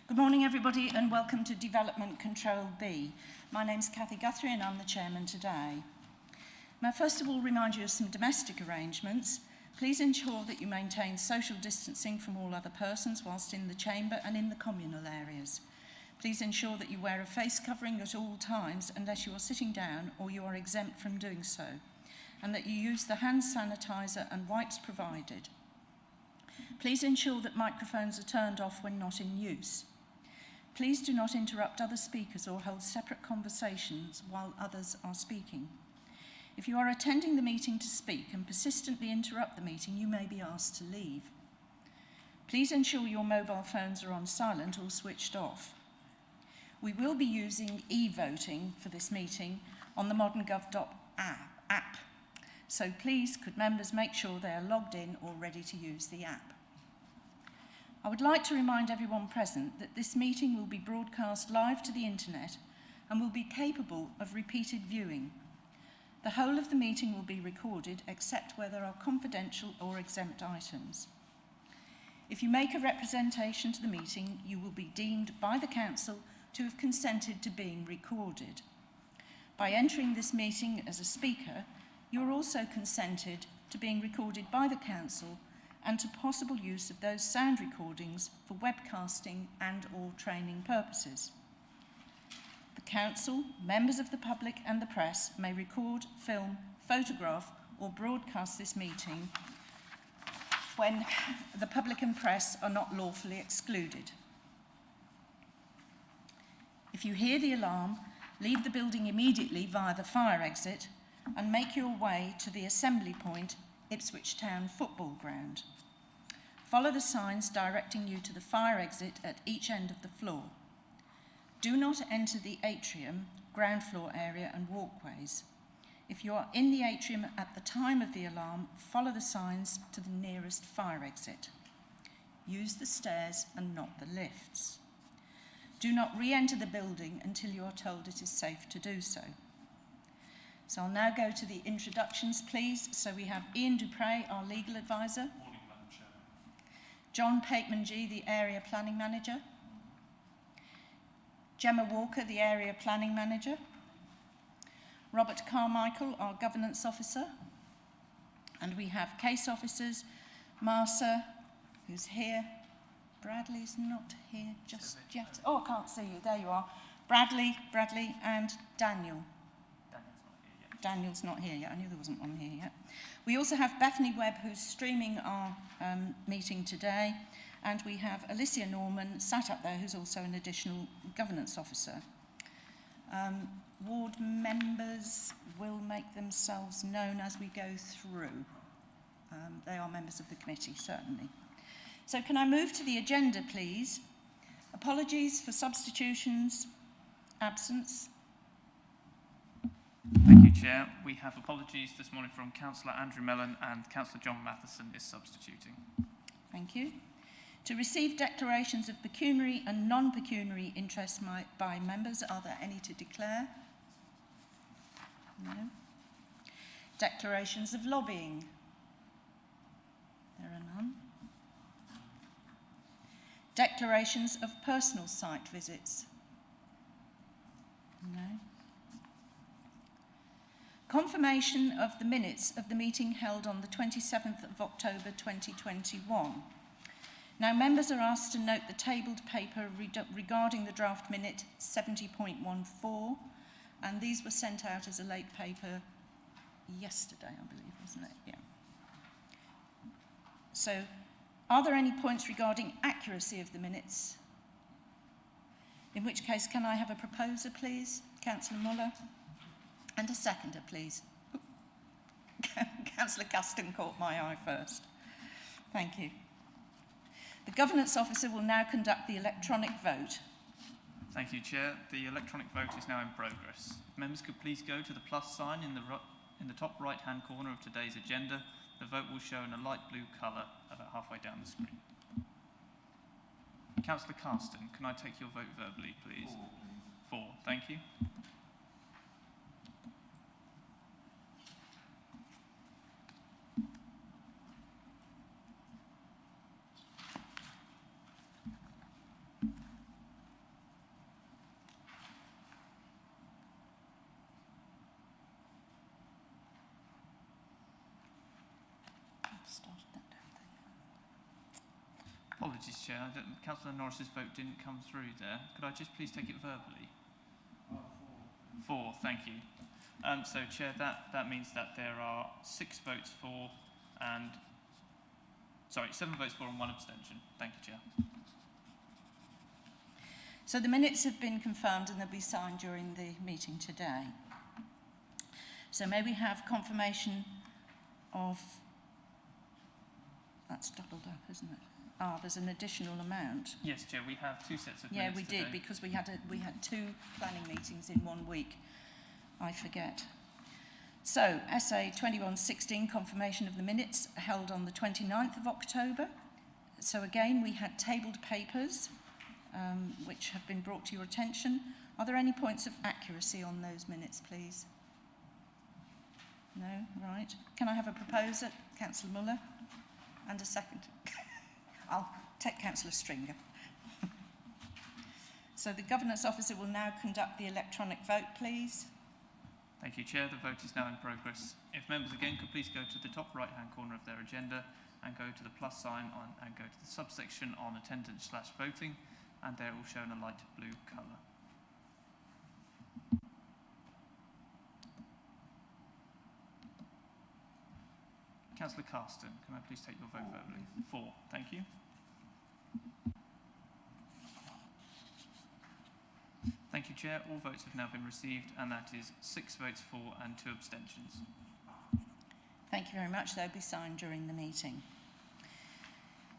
Good morning, everybody, and welcome to Development Control B. My name's Cathy Guthrie, and I'm the chairman today. May I first of all remind you of some domestic arrangements. Please ensure that you maintain social distancing from all other persons whilst in the chamber and in the communal areas. Please ensure that you wear a face covering at all times unless you are sitting down or you are exempt from doing so, and that you use the hand sanitizer and wipes provided. Please ensure that microphones are turned off when not in use. Please do not interrupt other speakers or hold separate conversations while others are speaking. If you are attending the meeting to speak and persistently interrupt the meeting, you may be asked to leave. Please ensure your mobile phones are on silent or switched off. We will be using e-voting for this meeting on the moderngov app. So please, could members make sure they are logged in or ready to use the app. I would like to remind everyone present that this meeting will be broadcast live to the internet and will be capable of repeated viewing. The whole of the meeting will be recorded except where there are confidential or exempt items. If you make a representation to the meeting, you will be deemed by the Council to have consented to being recorded. By entering this meeting as a speaker, you are also consented to being recorded by the Council and to possible use of those sound recordings for webcasting and or training purposes. The Council, members of the public and the press may record, film, photograph or broadcast this meeting when the public and press are not lawfully excluded. If you hear the alarm, leave the building immediately via the fire exit and make your way to the assembly point, Ipswich Town Football Ground. Follow the signs directing you to the fire exit at each end of the floor. Do not enter the atrium, ground floor area and walkways. If you are in the atrium at the time of the alarm, follow the signs to the nearest fire exit. Use the stairs and not the lifts. Do not re-enter the building until you are told it is safe to do so. So I'll now go to the introductions, please. So we have Ian Dupre, our legal advisor. Morning, Madam Chair. John Pateman-G, the area planning manager. Gemma Walker, the area planning manager. Robert Carmichael, our governance officer. And we have case officers, Marsa, who's here. Bradley's not here just yet. Oh, I can't see you. There you are. Bradley, and Daniel. Daniel's not here yet. I knew there wasn't one here yet. We also have Bethany Webb, who's streaming our meeting today, and we have Alicia Norman sat up there, who's also an additional governance officer. Ward members will make themselves known as we go through. They are members of the committee, certainly. So can I move to the agenda, please? Apologies for substitutions, absence. Thank you, Chair. We have apologies this morning from Councillor Andrew Mellon and Councillor John Matheson is substituting. Thank you. To receive declarations of pecuniary and non-pecuniary interest by members, are there any to declare? No. Declarations of lobbying? There are none. Declarations of personal site visits? No. Confirmation of the minutes of the meeting held on the 27th of October 2021. Now, members are asked to note the tabled paper regarding the draft minute 70.14, and these were sent out as a late paper yesterday, I believe, wasn't it? Yeah. So, are there any points regarding accuracy of the minutes? In which case, can I have a proposer, please? Councillor Muller. And a seconder, please. Councillor Gaston caught my eye first. Thank you. The Governance Officer will now conduct the electronic vote. Thank you, Chair. The electronic vote is now in progress. Members could please go to the plus sign in the top right-hand corner of today's agenda. The vote will show in a light blue colour about halfway down the screen. Councillor Carston, can I take your vote verbally, please? 4. Thank you. Apologies, Chair. Councillor Norris's vote didn't come through there. Could I just please take it verbally? 4, thank you. So, Chair, that means that there are 6 votes for and... Sorry, 7 votes for and 1 abstention. Thank you, Chair. So the minutes have been confirmed and they'll be signed during the meeting today. So may we have confirmation of... That's doubled up, isn't it? There's an additional amount. Yes, Chair, we have 2 sets of minutes. Yeah, we did, because we had 2 planning meetings in 1 week. I forget. So, SA 2116, confirmation of the minutes held on the 29th of October. So again, we had tabled papers, which have been brought to your attention. Are there any points of accuracy on those minutes, please? No? Right. Can I have a proposer, Councillor Muller, and a second? I'll take Councillor Stringer. So the Governance Officer will now conduct the electronic vote, please. Thank you, Chair. The vote is now in progress. If members again could please go to the top right-hand corner of their agenda and go to the plus sign and go to the subsection on attendance/voting, and there will show in a light blue colour. Councillor Carston, can I please take your vote verbally? 4, thank you. Thank you, Chair. All votes have now been received, and that is 6 votes for and 2 abstentions. Thank you very much. They'll be signed during the meeting.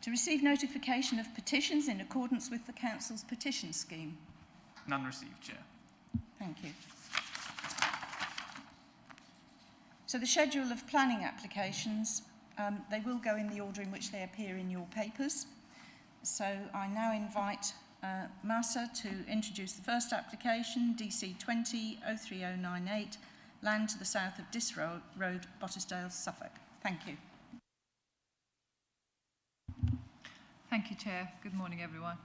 To receive notification of petitions in accordance with the Council's petition scheme. None received, Chair. Thank you. So the schedule of planning applications, they will go in the order in which they appear in your papers. So I now invite Masa to introduce the first application, DC 20-03098, land to the south of Dis Road, Botesdale, Suffolk. Thank you. Thank you, Chair. Good morning, everyone.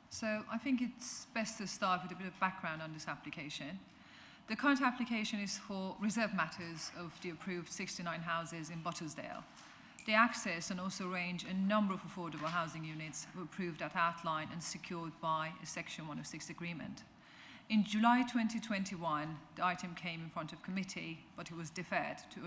So I think it's best to start with a bit of background on this application. The current application is for reserve matters of the approved 69 houses in Botesdale. They access and also range a number of affordable housing units were approved at outline and secured by a Section 106 agreement. In July 2021, the item came in front of committee, but it was deferred to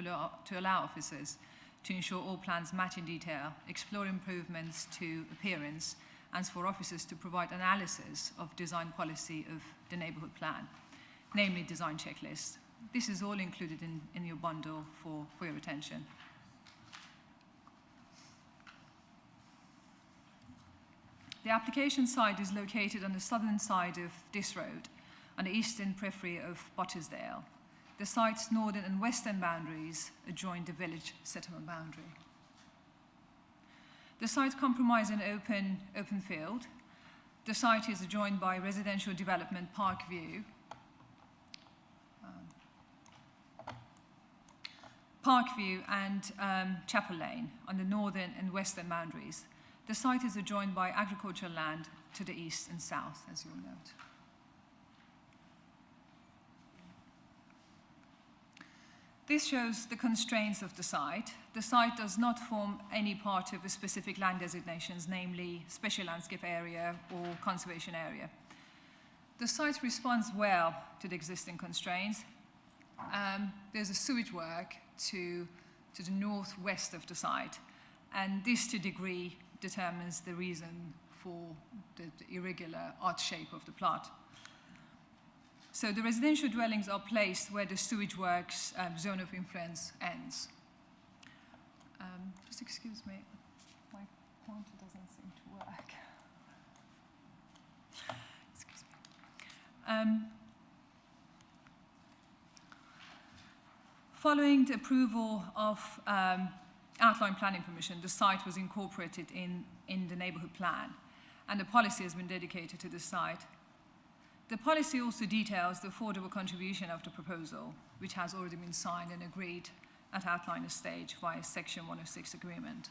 allow officers to ensure all plans match in detail, explore improvements to appearance, and for officers to provide analysis of design policy of the neighbourhood plan, namely design checklist. This is all included in your bundle for your attention. The application site is located on the southern side of this road, on the eastern periphery of Botesdale. The site's northern and western boundaries adjoin the village settlement boundary. The site comprises an open field. The site is adjoined by residential development Parkview, and Chapel Lane on the northern and western boundaries. The site is adjoined by agricultural land to the east and south, as you'll note. This shows the constraints of the site. The site does not form any part of a specific land designations, namely special landscape area or conservation area. The site responds well to the existing constraints. There's a sewage work to the northwest of the site, and this to degree determines the reason for the irregular odd shape of the plot. So the residential dwellings are placed where the sewage works zone of influence ends. Just excuse me, my pointer doesn't seem to work. Excuse me. Following the approval of outline planning permission, the site was incorporated in the neighbourhood plan, and the policy has been dedicated to the site. The policy also details the affordable contribution of the proposal, which has already been signed and agreed at outline stage via Section 106 agreement.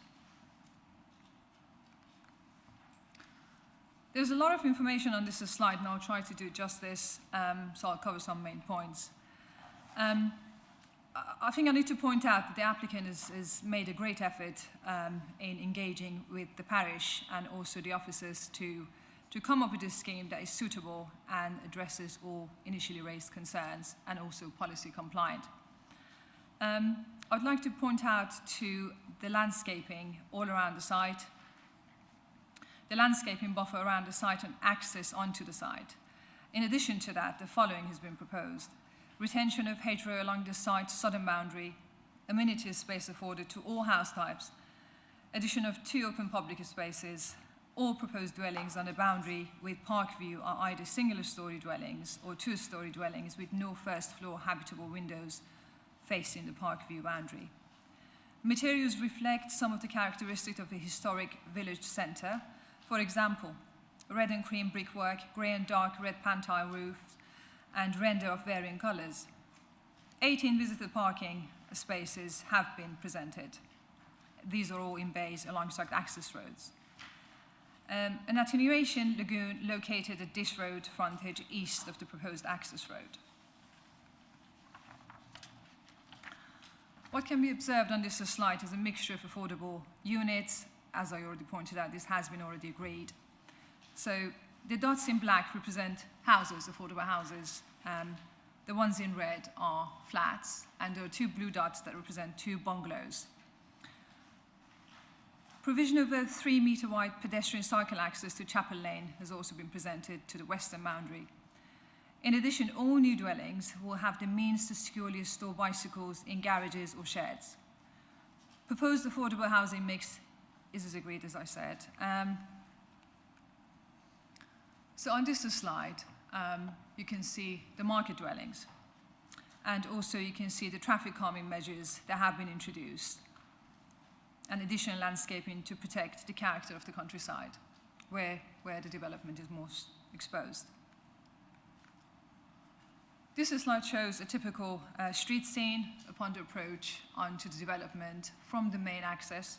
There's a lot of information on this slide, and I'll try to do justice, so I'll cover some main points. I think I need to point out that the applicant has made a great effort in engaging with the parish and also the officers to come up with a scheme that is suitable and addresses all initially raised concerns and also policy compliant. I'd like to point out to the landscaping all around the site, the landscaping buffer around the site and access onto the site. In addition to that, the following has been proposed: retention of hedgerow along the site's southern boundary, amenity space afforded to all house types, addition of 2 open public spaces. All proposed dwellings on the boundary with park view are either single-story dwellings or 2-story dwellings with no first-floor habitable windows facing the park view boundary. Materials reflect some of the characteristics of the historic village centre. For example, red and cream brickwork, grey and dark red pan-tile roofs, and render of varying colours. 18 visitor parking spaces have been presented. These are all in bays alongside access roads. An attenuation lagoon located at this road frontage east of the proposed access road. What can be observed on this slide is a mixture of affordable units. As I already pointed out, this has been already agreed. So the dots in black represent houses, affordable houses. The ones in red are flats, and there are 2 blue dots that represent 2 bungalows. Provision of a 3-metre wide pedestrian cycle access to Chapel Lane has also been presented to the western boundary. In addition, all new dwellings will have the means to securely store bicycles in garages or sheds. Proposed affordable housing mix is as agreed, as I said. So on this slide, you can see the market dwellings. And also you can see the traffic calming measures that have been introduced, and additional landscaping to protect the character of the countryside, where the development is most exposed. This slide shows a typical street scene upon the approach onto the development from the main access.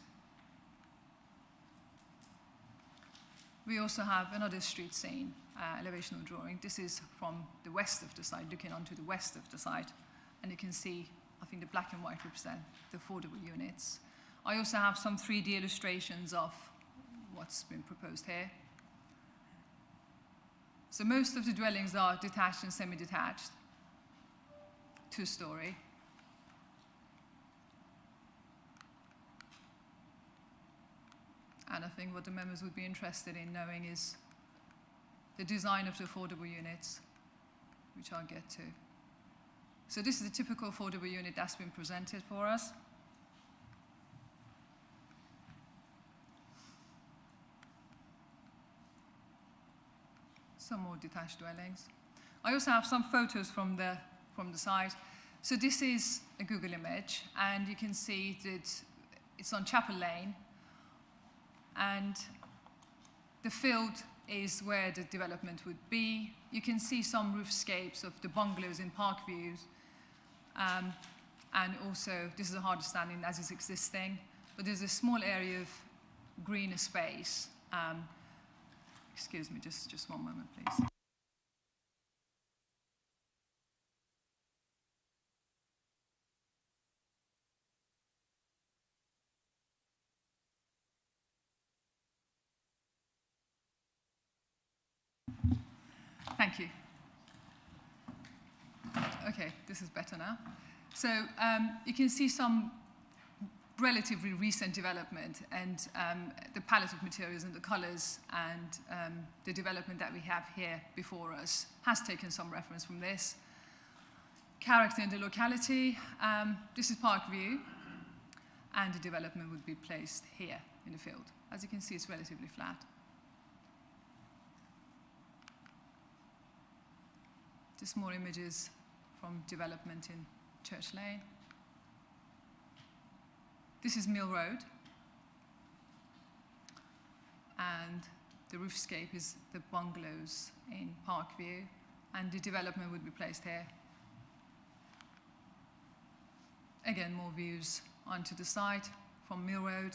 We also have another street scene, elevational drawing. This is from the west of the site, looking onto the west of the site. And you can see, I think the black and white represent the affordable units. I also have some 3D illustrations of what's been proposed here. So most of the dwellings are detached and semi-detached, 2-story. And I think what the members would be interested in knowing is the design of the affordable units, which I'll get to. So this is a typical affordable unit that's been presented for us. Some more detached dwellings. I also have some photos from the site. So this is a Google image, and you can see that it's on Chapel Lane, and the field is where the development would be. You can see some roofscapes of the bungalows in park views, and also this is a hard standing as is existing, but there's a small area of green space. Excuse me, just one moment, please. Thank you. Okay, this is better now. So you can see some relatively recent development, and the palette of materials and the colors and the development that we have here before us has taken some reference from this. Character in the locality, this is Park View, and the development would be placed here in the field. As you can see, it's relatively flat. Just more images from development in Church Lane. This is Mill Road, and the roofscape is the bungalows in Parkview, and the development would be placed here. Again, more views onto the site from Mill Road.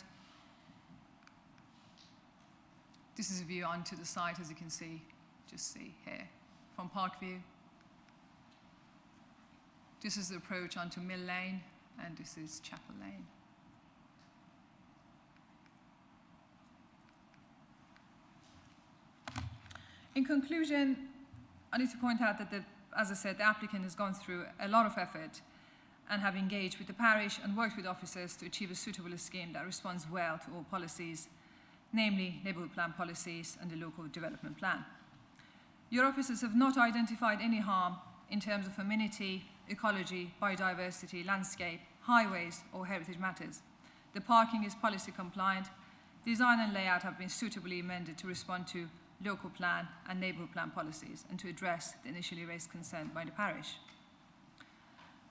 This is a view onto the site, as you can see, just see here, from Parkview. This is the approach onto Mill Lane, and this is Chapel Lane. In conclusion, I need to point out that, as I said, the applicant has gone through a lot of effort and have engaged with the parish and worked with officers to achieve a suitable scheme that responds well to all policies, namely neighbourhood plan policies and the local development plan. Your officers have not identified any harm in terms of amenity, ecology, biodiversity, landscape, highways or heritage matters. The parking is policy compliant. Design and layout have been suitably amended to respond to local plan and neighbourhood plan policies and to address the initially raised concern by the parish.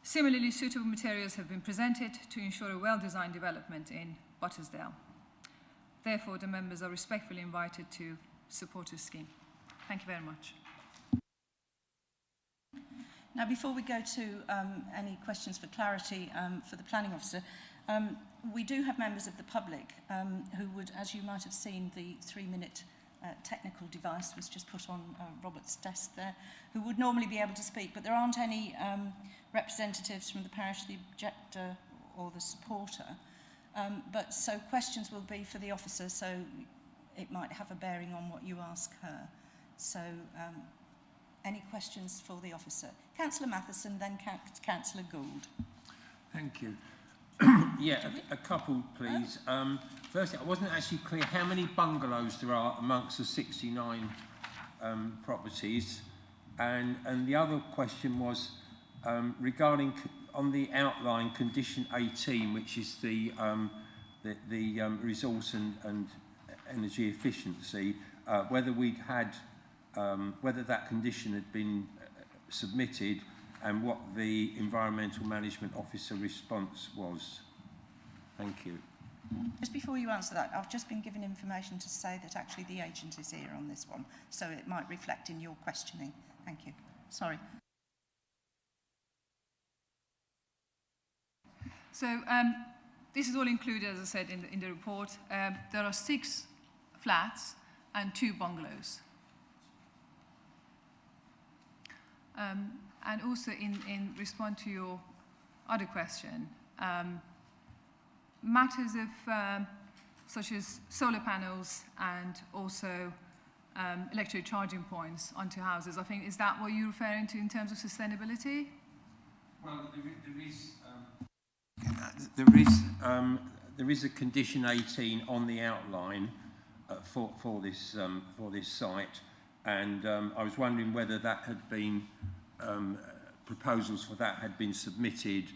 Similarly, suitable materials have been presented to ensure a well-designed development in Botesdale. Therefore, the members are respectfully invited to support this scheme. Thank you very much. Now, before we go to any questions for clarity for the planning officer, we do have members of the public who would, as you might have seen, the 3-minute technical device was just put on Robert's desk there, who would normally be able to speak, but there aren't any representatives from the parish, the objector or the supporter. So questions will be for the officer, so it might have a bearing on what you ask her. So any questions for the officer? Councillor Matheson, then Councillor Gould. Thank you. Yeah, a couple, please. Firstly, I wasn't actually clear how many bungalows there are amongst the 69 properties. And the other question was regarding on the outline condition 18, which is the resource and energy efficiency, whether we'd had whether that condition had been submitted and what the environmental management officer response was. Thank you. Just before you answer that, I've just been given information to say that actually the agent is here on this one, so it might reflect in your questioning. Thank you. Sorry. So this is all included, as I said, in the report. There are 6 flats and 2 bungalows. And also in response to your other question, matters of such as solar panels and also electric charging points onto houses, I think, is that what you're referring to in terms of sustainability? Well, there is a condition 18 on the outline for this site, and I was wondering whether that had been proposals for that had been submitted,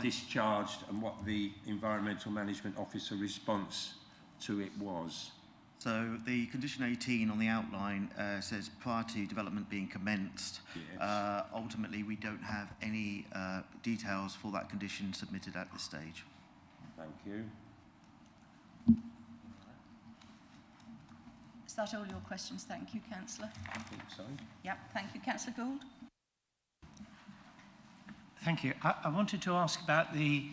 discharged, and what the environmental management officer response to it was. So the condition 18 on the outline says prior to development being commenced. Yes. Ultimately, we don't have any details for that condition submitted at this stage. Thank you. Is that all your questions? Thank you, Councillor. I think so. Yep, thank you. Councillor Gould. Thank you. I wanted to ask about the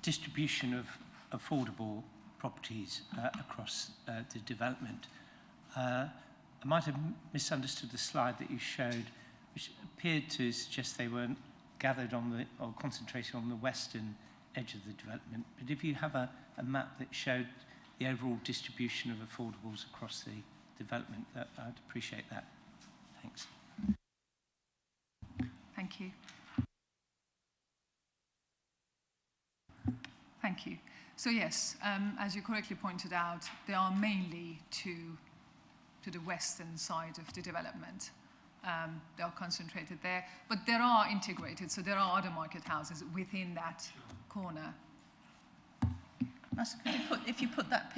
distribution of affordable properties across the development. I might have misunderstood the slide that you showed, which appeared to suggest they weren't gathered on or concentrated on the western edge of the development. But if you have a map that showed the overall distribution of affordables across the development, I'd appreciate that. Thanks. Thank you. Thank you. So yes, as you correctly pointed out, they are mainly to the western side of the development. They are concentrated there, but there are integrated, so there are other market houses within that corner. If you put that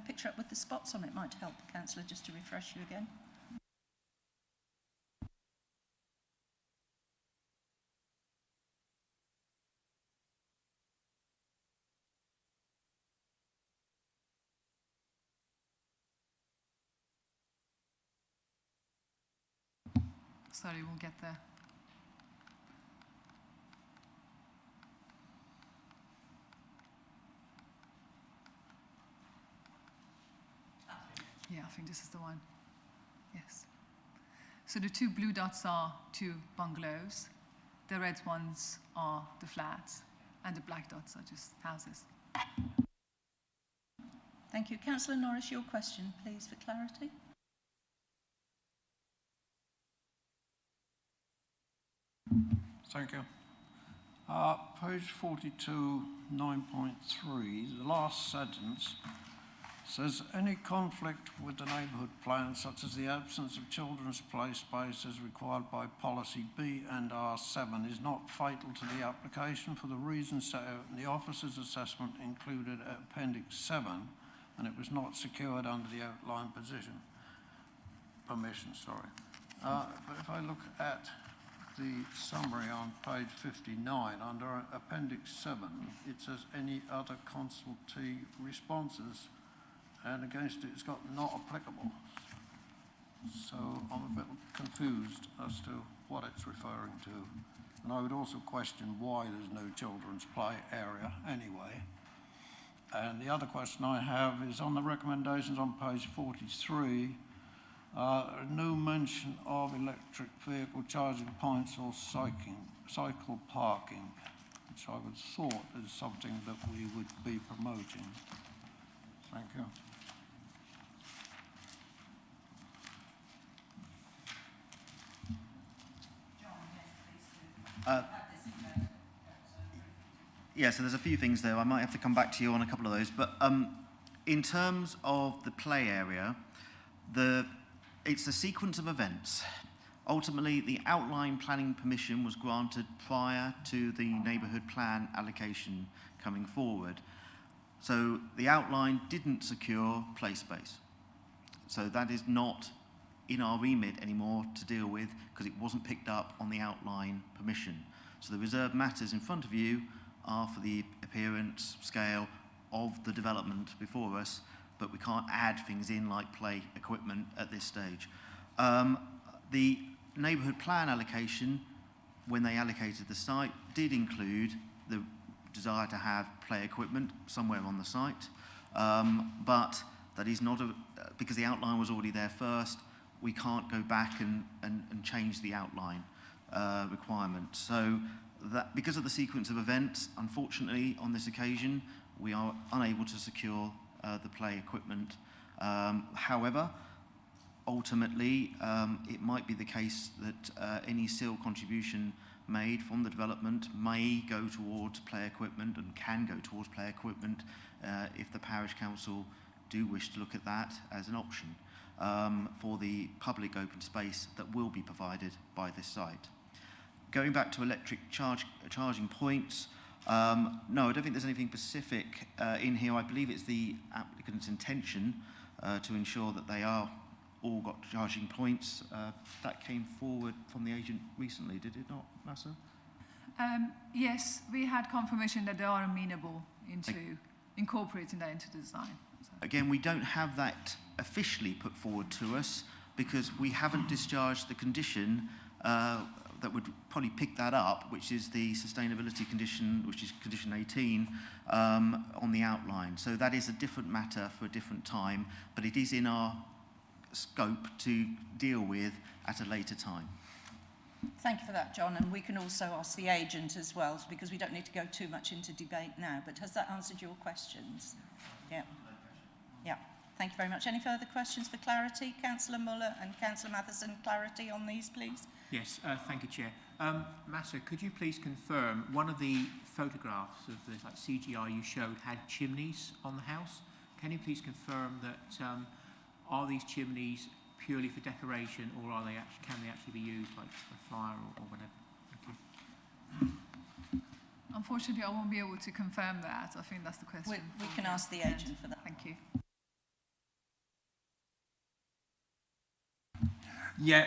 picture up with the spots on it, might help, Councillor, just to refresh you again. Sorry, we'll get there. Yeah, I think this is the one. Yes. So the 2 blue dots are 2 bungalows, The red ones are the flats, and the black dots are just houses. Thank you. Councillor Norris, your question, please, for clarity. Thank you. Page 42, 9.3, the last sentence says, any conflict with the neighbourhood plan, such as the absence of children's play space as required by policy B and R7, is not fatal to the application for the reasons set out in the officer's assessment included at Appendix 7, and it was not secured under the outline permission. But if I look at the summary on page 59, under Appendix 7, it says any other consultee responses, and against it it's got not applicable. So I'm a bit confused as to what it's referring to. And I would also question why there's no children's play area anyway. And the other question I have is on the recommendations on page 43, no mention of electric vehicle charging points or cycle parking, which I would thought is something that we would be promoting. Thank you. Yeah, so there's a few things there. I might have to come back to you on a couple of those. But in terms of the play area, it's a sequence of events. Ultimately, the outline planning permission was granted prior to the neighbourhood plan allocation coming forward. So the outline didn't secure play space. So that is not in our remit anymore to deal with because it wasn't picked up on the outline permission. So the reserved matters in front of you are for the appearance, scale of the development before us, but we can't add things in like play equipment at this stage. The neighbourhood plan allocation, when they allocated the site, did include the desire to have play equipment somewhere on the site, but that is not because the outline was already there first, we can't go back and change the outline requirement. So that because of the sequence of events, unfortunately on this occasion, we are unable to secure the play equipment. However, ultimately, it might be the case that any SIL contribution made from the development may go towards play equipment and can go towards play equipment if the parish council do wish to look at that as an option for the public open space that will be provided by this site. Going back to electric charging points, no, I don't think there's anything specific in here. I believe it's the applicant's intention to ensure that they are all got charging points. That came forward from the agent recently, did it not, Massa? Yes, we had confirmation that they are amenable into incorporating that into the design. So. Again, we don't have that officially put forward to us because we haven't discharged the condition that would probably pick that up, which is the sustainability condition, which is condition 18 on the outline. So that is a different matter for a different time, but it is in our scope to deal with at a later time. Thank you for that, John. And we can also ask the agent as well, because we don't need to go too much into debate now. But has that answered your questions? Yeah. Yeah. Thank you very much. Any further questions for clarity? Councillor Muller and Councillor Matheson, clarity on these, please? Yes, thank you, Chair. Massa, could you please confirm one of the photographs of the CGI you showed had chimneys on the house? Can you please confirm that are these chimneys purely for decoration, or are they can they actually be used like for fire or whatever? Thank you. Unfortunately, I won't be able to confirm that. I think that's the question. We can ask the agent for that. Thank you. Yeah,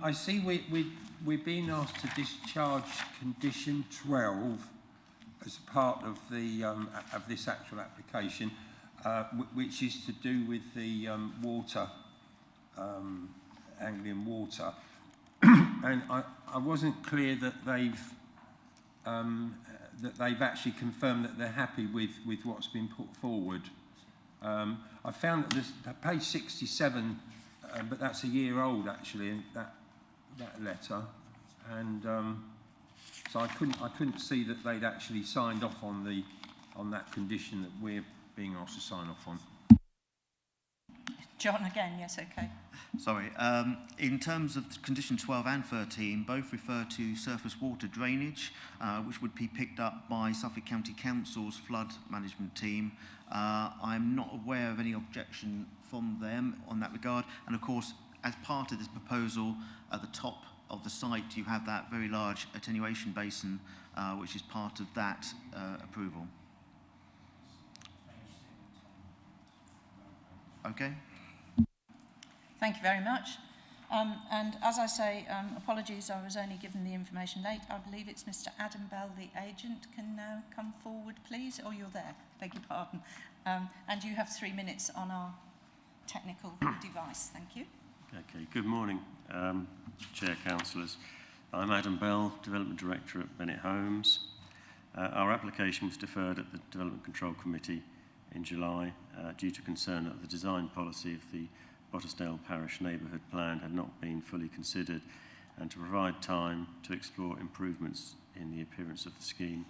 I see we're being asked to discharge condition 12 as part of the of this actual application, which is to do with the water, Anglian water, and I wasn't clear that they've actually confirmed that they're happy with what's been put forward. I found that this page 67. But that's a year old, actually, that letter. And So I couldn't see that they'd actually signed off on that condition that we're being asked to sign off on. John again, yes, okay. Sorry. In terms of condition 12 and 13, both refer to surface water drainage, which would be picked up by Suffolk County Council's flood management team. I'm not aware of any objection from them on that regard. And of course, as part of this proposal, at the top of the site, you have that very large attenuation basin, which is part of that approval. Okay. Thank you very much. And as I say, apologies, I was only given the information late. I believe it's Mr. Adam Bell, the agent, can now come forward, please. Or you're there, beg your pardon. And you have 3 minutes on our technical device. Thank you. Okay, good morning, Chair, Councillors. I'm Adam Bell, Development Director at Bennett Homes. Our application was deferred at the Development Control Committee in July due to concern that the design policy of the Botesdale Parish Neighbourhood Plan had not been fully considered, and to provide time to explore improvements in the appearance of the scheme.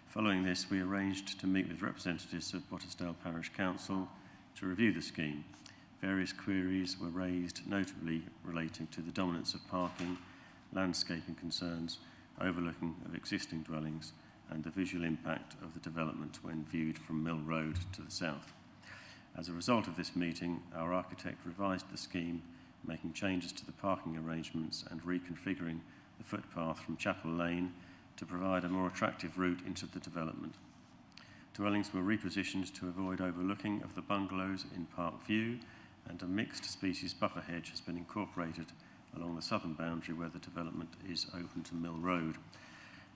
Following this, we arranged to meet with representatives of Botesdale Parish Council to review the scheme. Various queries were raised, notably relating to the dominance of parking, landscaping concerns, overlooking of existing dwellings, and the visual impact of the development when viewed from Mill Road to the south. As a result of this meeting, our architect revised the scheme, making changes to the parking arrangements and reconfiguring the footpath from Chapel Lane to provide a more attractive route into the development. Dwellings were repositioned to avoid overlooking of the bungalows in Park View, and a mixed species buffer hedge has been incorporated along the southern boundary where the development is open to Mill Road.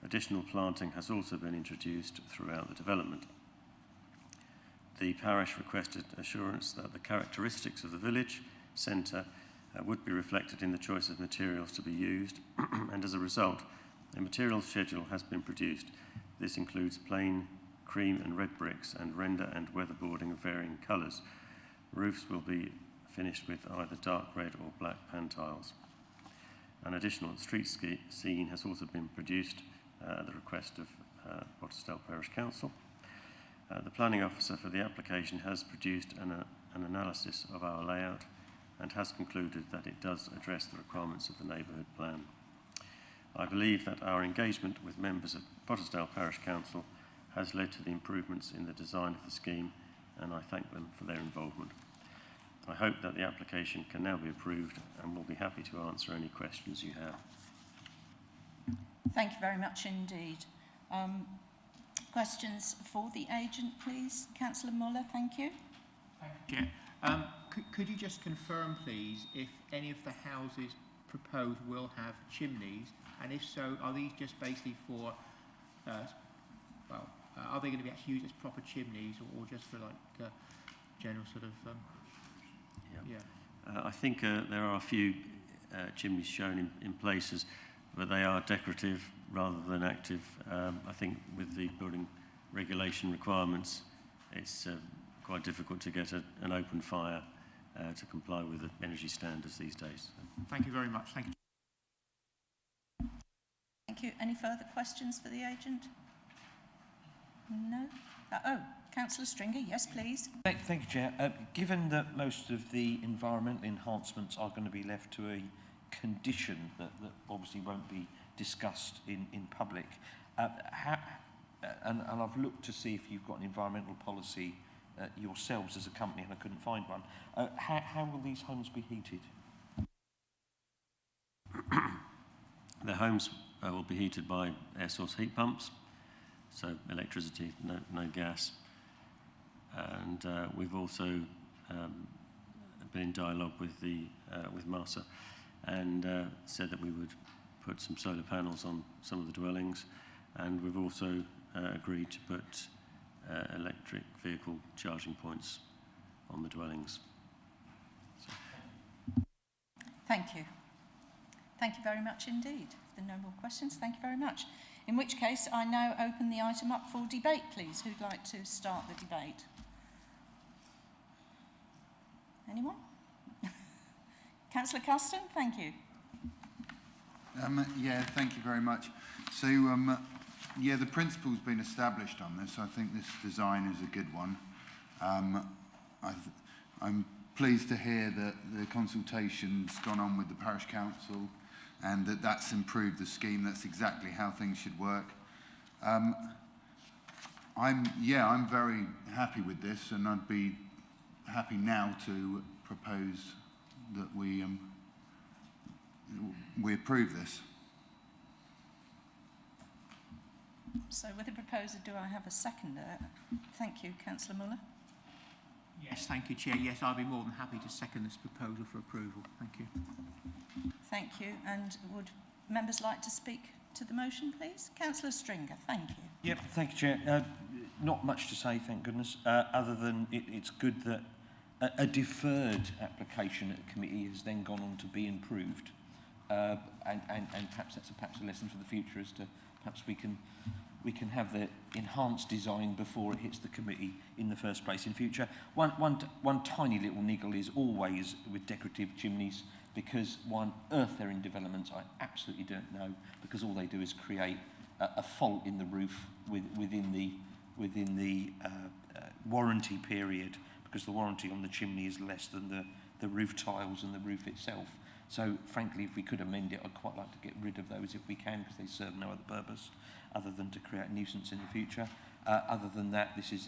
Additional planting has also been introduced throughout the development. The parish requested assurance that the characteristics of the village centre would be reflected in the choice of materials to be used, and as a result, a materials schedule has been produced. This includes plain, cream and red bricks and render and weatherboarding of varying colours. Roofs will be finished with either dark red or black pantiles. An additional street scene has also been produced at the request of Botesdale Parish Council. The planning officer for the application has produced an analysis of our layout and has concluded that it does address the requirements of the neighbourhood plan. I believe that our engagement with members of Botesdale Parish Council has led to the improvements in the design of the scheme, and I thank them for their involvement. I hope that the application can now be approved, and will be happy to answer any questions you have. Thank you very much indeed. Questions for the agent, please? Councillor Muller, thank you. Thank you. Could you just confirm, please, if any of the houses proposed will have chimneys, and if so, are these just basically for, are they going to be actually used as proper chimneys, or just for like general sort of, I think there are a few chimneys shown in places, but they are decorative rather than active. I think with the building regulation requirements, it's quite difficult to get an open fire to comply with the energy standards these days. Thank you very much. Thank you. Thank you. Any further questions for the agent? No? Councillor Stringer, yes, please. Thank you, Chair. Given that most of the environmental enhancements are going to be left to a condition that obviously won't be discussed in public, and I've looked to see if you've got an environmental policy yourselves as a company, and I couldn't find one. How will these homes be heated? The homes will be heated by air source heat pumps, so electricity, no gas. And we've also been in dialogue with MASA, and said that we would put some solar panels on some of the dwellings, and we've also agreed to put electric vehicle charging points on the dwellings. So. Thank you. Thank you very much indeed. If there are no more questions, thank you very much. In which case, I now open the item up for debate, please. Who'd like to start the debate? Anyone? Councillor Custon, thank you. Yeah, thank you very much. So, yeah, the principle's been established on this. I think this design is a good one. I'm pleased to hear that the consultation's gone on with the parish council and that that's improved the scheme. That's exactly how things should work. I'm very happy with this, and I'd be happy now to propose that we approve this. So with the proposer, do I have a seconder? Thank you, Councillor Muller. Yes, thank you, Chair. Yes, I'd be more than happy to second this proposal for approval. Thank you. Thank you. And would members like to speak to the motion, please? Councillor Stringer, thank you. Yep, thank you, Chair. Not much to say, thank goodness, other than it's good that a deferred application at committee has then gone on to be improved. And perhaps that's perhaps a lesson for the future as to perhaps we can have the enhanced design before it hits the committee in the first place in future. One tiny little niggle is always with decorative chimneys, because why on earth they're in developments I absolutely don't know, because all they do is create a fault in the roof within the warranty period, because the warranty on the chimney is less than the roof tiles and the roof itself. So frankly, if we could amend it, I'd quite like to get rid of those if we can, because they serve no other purpose other than to create a nuisance in the future. Other than that, this is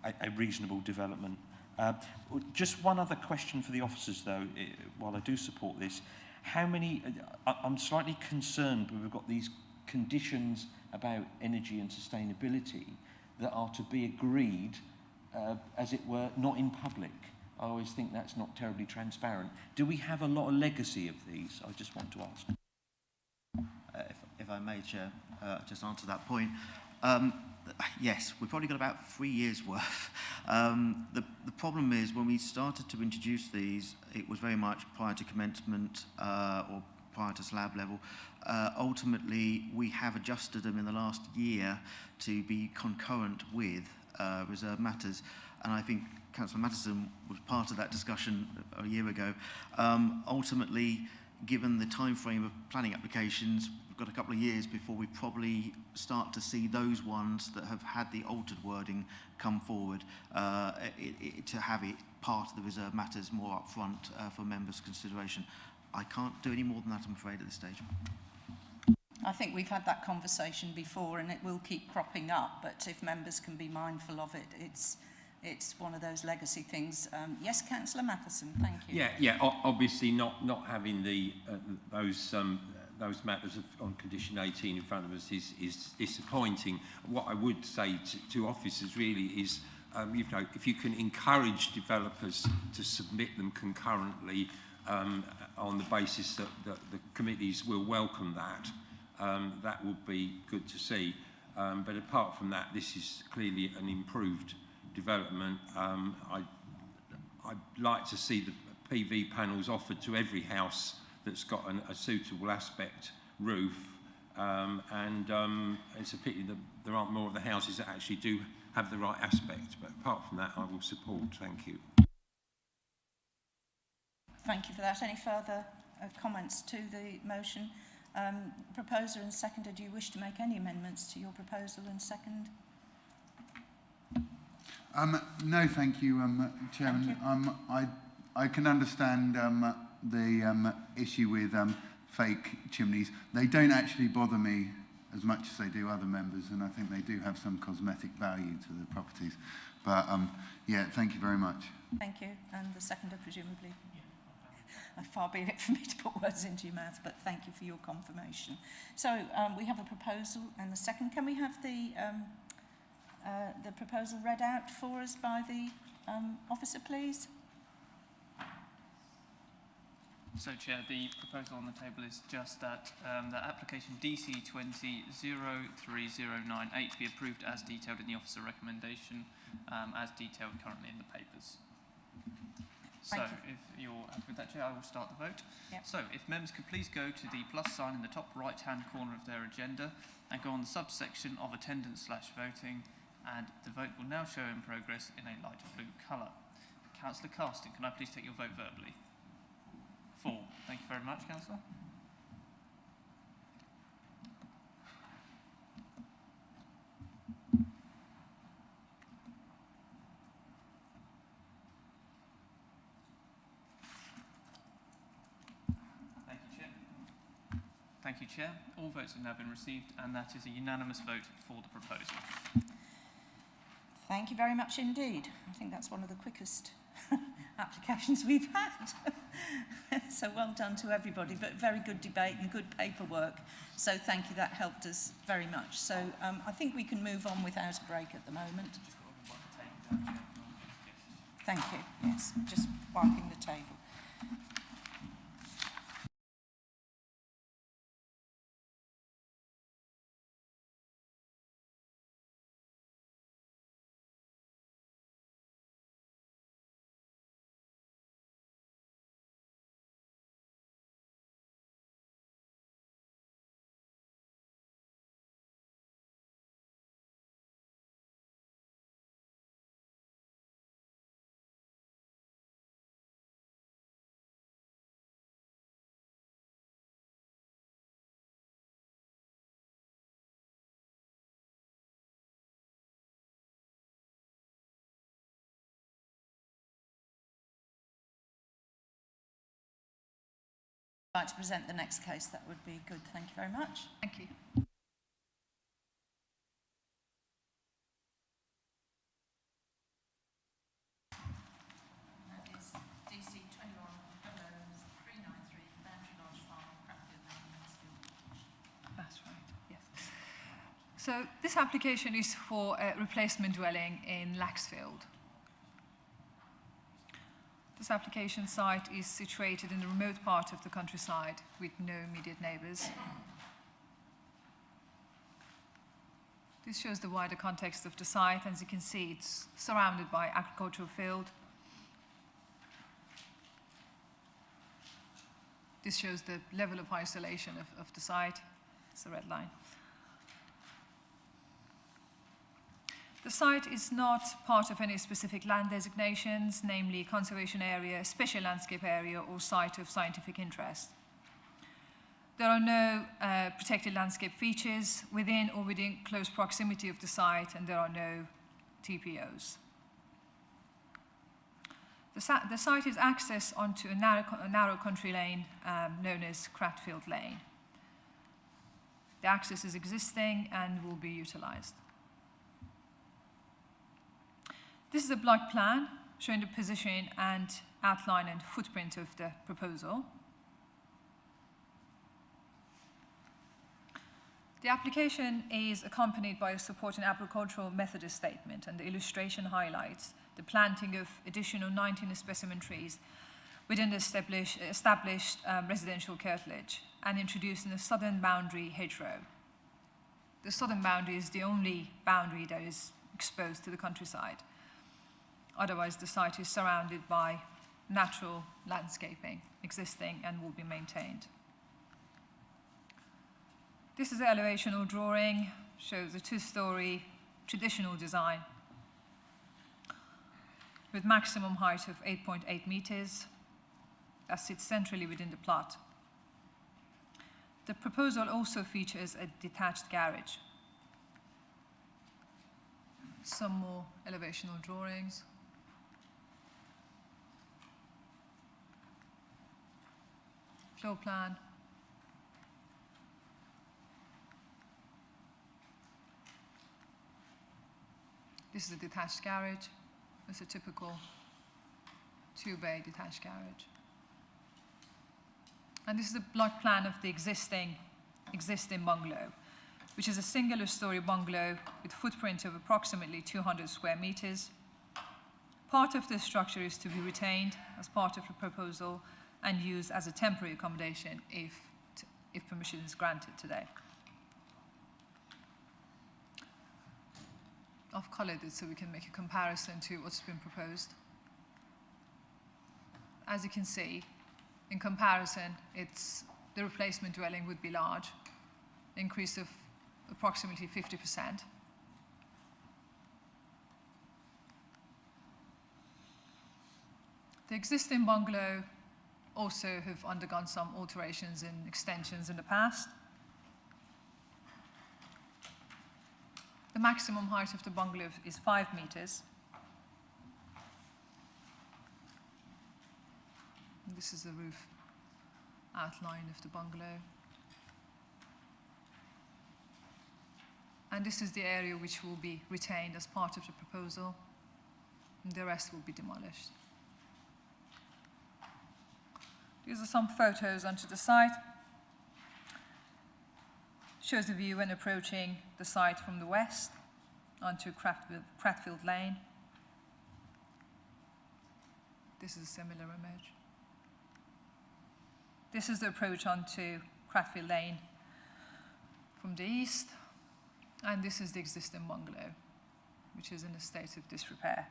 a reasonable development. Just one other question for the officers, though, while I do support this. How many... I'm slightly concerned when we've got these conditions about energy and sustainability that are to be agreed, as it were, not in public. I always think that's not terribly transparent. Do we have a lot of legacy of these? I just want to ask. If I may, Chair, just answer that point. Yes, we've probably got about 3 years' worth. The problem is when we started to introduce these, it was very much prior to commencement or prior to slab level. Ultimately, we have adjusted them in the last year to be concurrent with reserve matters, and I think Councillor Mattison was part of that discussion a year ago. Ultimately, given the time frame of planning applications, we've got a couple of years before we probably start to see those ones that have had the altered wording come forward to have it part of the reserve matters more upfront for members' consideration. I can't do any more than that, I'm afraid, at this stage. I think we've had that conversation before, and it will keep cropping up, but if members can be mindful of it, it's one of those legacy things. Yes, Councillor Matheson, thank you. Yeah. Obviously, not having those matters on condition 18 in front of us is disappointing. What I would say to officers really is, if you can encourage developers to submit them concurrently on the basis that the committees will welcome that, that would be good to see. But apart from that, this is clearly an improved development. I'd like to see the PV panels offered to every house that's got a suitable aspect roof, and it's a pity that there aren't more of the houses that actually do have the right aspect, but apart from that I will support. Thank you. Thank you for that. Any further comments to the motion? Proposer and seconder, do you wish to make any amendments to your proposal and second? No, thank you, Chairman. Thank you. I can understand the issue with fake chimneys. They don't actually bother me as much as they do other members, and I think they do have some cosmetic value to the properties. But yeah, thank you very much. Thank you. And the seconder, presumably? Far be it for me to put words into your mouth, but thank you for your confirmation. So we have a proposal and the second. Can we have the proposal read out for us by the officer, please? So, Chair, the proposal on the table is just that the application DC 20-03098 be approved as detailed in the officer recommendation, as detailed currently in the papers. So, if you're happy with that, Chair, I will start the vote. Yep. So, if members could please go to the plus sign in the top right-hand corner of their agenda and go on the subsection of attendance/voting, and the vote will now show in progress in a lighter blue colour. Councillor Carston, can I please take your vote verbally? 4. Thank you very much, Councillor. Thank you, Chair. All votes have now been received, and that is a unanimous vote for the proposal. Thank you very much indeed. I think that's one of the quickest applications we've had. So well done to everybody, but very good debate and good paperwork. So thank you, that helped us very much. So I think we can move on without a break at the moment. Thank you, yes, just wiping the table. Like to present the next case, that would be good. Thank you very much. Thank you. That is DC 21-393, Boundary Lodge Farm, Crackfield Lane, Laxfield. That's right, yes. So this application is for a replacement dwelling in Laxfield. This application site is situated in the remote part of the countryside with no immediate neighbours. This shows the wider context of the site. As you can see, it's surrounded by agricultural field. This shows the level of isolation of the site. It's a red line. The site is not part of any specific land designations, namely conservation area, special landscape area, or site of scientific interest. There are no protected landscape features within or within close proximity of the site, and there are no TPOs. The site is accessed onto a narrow country lane known as Crackfield Lane. The access is existing and will be utilised. This is a block plan showing the position and outline and footprint of the proposal. The application is accompanied by a supporting agricultural method statement, and the illustration highlights the planting of additional 19 specimen trees within the established residential curtilage and introducing a southern boundary hedgerow. The southern boundary is the only boundary that is exposed to the countryside. Otherwise, the site is surrounded by natural landscaping existing and will be maintained. This is the elevational drawing, shows a two-story traditional design with maximum height of 8.8 meters that sits centrally within the plot. The proposal also features a detached garage. Some more elevational drawings. Floor plan. This is a detached garage. It's a typical two-bay detached garage. And this is a block plan of the existing bungalow, which is a singular-story bungalow with a footprint of approximately 200 square meters. Part of the structure is to be retained as part of the proposal and used as a temporary accommodation if permission is granted today. I've coloured it so we can make a comparison to what's been proposed. As you can see, in comparison, the replacement dwelling would be large, increase of approximately 50%. The existing bungalow also have undergone some alterations and extensions in the past. The maximum height of the bungalow is 5 meters. This is the roof outline of the bungalow. And this is the area which will be retained as part of the proposal. And the rest will be demolished. These are some photos onto the site. Shows the view when approaching the site from the west onto Cratfield Lane. This is a similar image. This is the approach onto Cratfield Lane from the east. And this is the existing bungalow, which is in a state of disrepair.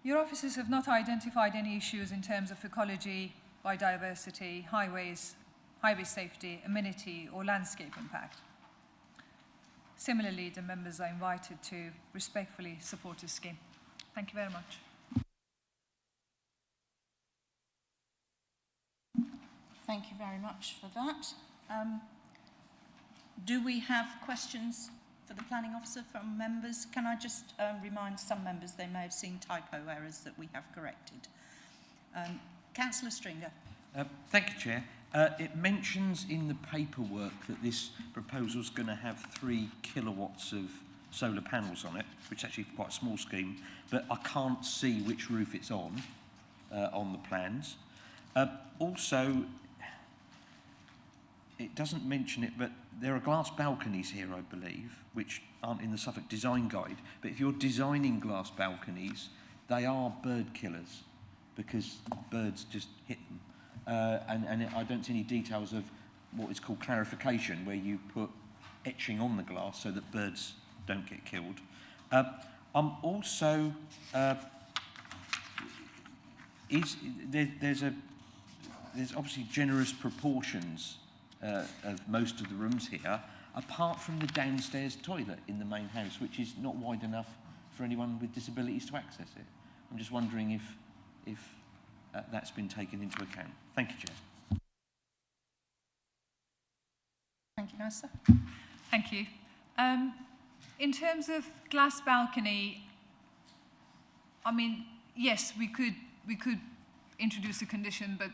Your officers have not identified any issues in terms of ecology, biodiversity, highway safety, amenity, or landscape impact. Similarly, the members are invited to respectfully support this scheme. Thank you very much. Thank you very much for that. Do we have questions for the planning officer from members? Can I just remind some members they may have seen typo errors that we have corrected. Councillor Stringer. Thank you, Chair. It mentions in the paperwork that this proposal is going to have 3 kilowatts of solar panels on it, which is actually quite a small scheme, but I can't see which roof it's on the plans. Also, it doesn't mention it, but there are glass balconies here, I believe, which aren't in the Suffolk Design Guide. But if you're designing glass balconies, they are bird killers because birds just hit them. And I don't see any details of what is called clarification, where you put etching on the glass so that birds don't get killed. I'm also there's obviously generous proportions of most of the rooms here, apart from the downstairs toilet in the main house, which is not wide enough for anyone with disabilities to access it. I'm just wondering if that's been taken into account. Thank you, Chair. Thank you, Nessa. Thank you. In terms of glass balcony, I mean, yes, we could introduce a condition, but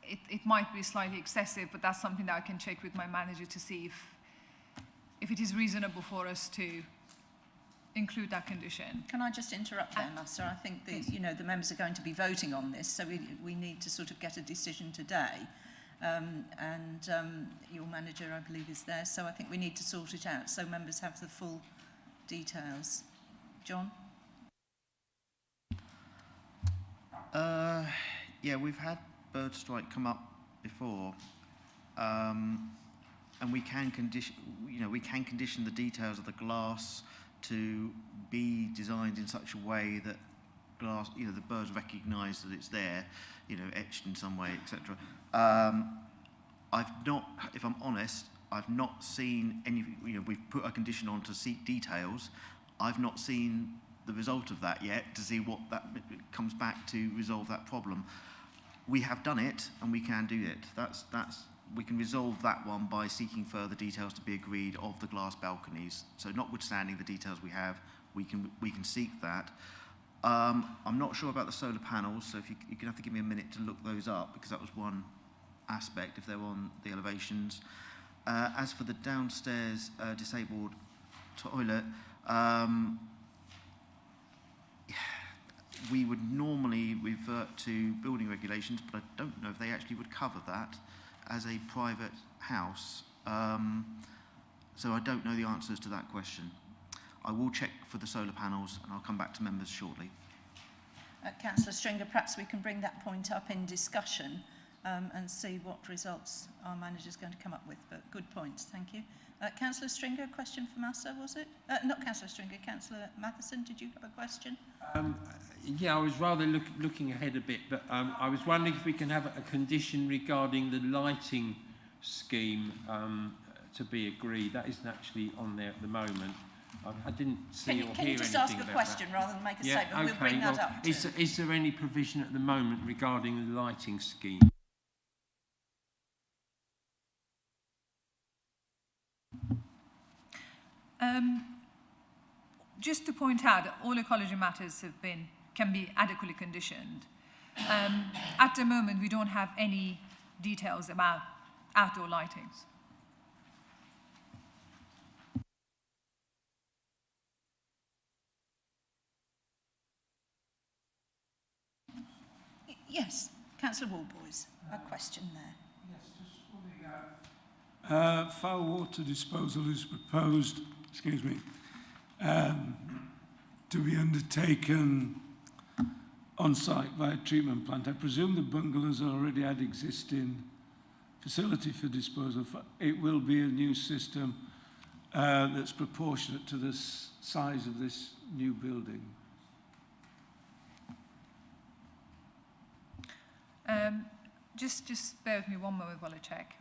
it might be slightly excessive, but that's something that I can check with my manager to see if it is reasonable for us to include that condition. Can I just interrupt there, Nessa? I think the members are going to be voting on this, so we need to sort of get a decision today. Your manager, I believe, is there, so I think we need to sort it out so members have the full details. John? Yeah, we've had bird strike come up before, and we can condition the details of the glass to be designed in such a way that glass, the birds recognise that it's there, etched in some way, etc. I've not, if I'm honest, I've not seen any. We've put a condition on to seek details. I've not seen the result of that yet to see what that comes back to resolve that problem. We have done it, and we can do it. We can resolve that one by seeking further details to be agreed of the glass balconies. So, notwithstanding the details we have, we can seek that. I'm not sure about the solar panels, so if you're going to have to give me a minute to look those up, because that was one aspect, if they're on the elevations. As for the downstairs disabled toilet, we would normally revert to building regulations, but I don't know if they actually would cover that as a private house. So I don't know the answers to that question. I will check for the solar panels, and I'll come back to members shortly. Councillor Stringer, perhaps we can bring that point up in discussion and see what results our manager is going to come up with, but good points, thank you. Councillor Stringer, a question for Massa, was it? Not Councillor Stringer, Councillor Matheson, did you have a question? Yeah, I was rather looking ahead a bit, but I was wondering if we can have a condition regarding the lighting scheme to be agreed. That isn't actually on there at the moment. I didn't see or hear anything about that. Can you just ask a question rather than make a statement? We'll bring that up. Is there any provision at the moment regarding the lighting scheme? Just to point out that all ecology matters can be adequately conditioned. At the moment, we don't have any details about outdoor lightings. Yes, Councillor Walboys, a question there. Yes, just pulling out. Foul water disposal is proposed, to be undertaken on site via treatment plant. I presume the bungalows already had existing facility for disposal. It will be a new system that's proportionate to the size of this new building. Just bear with me one moment while I check.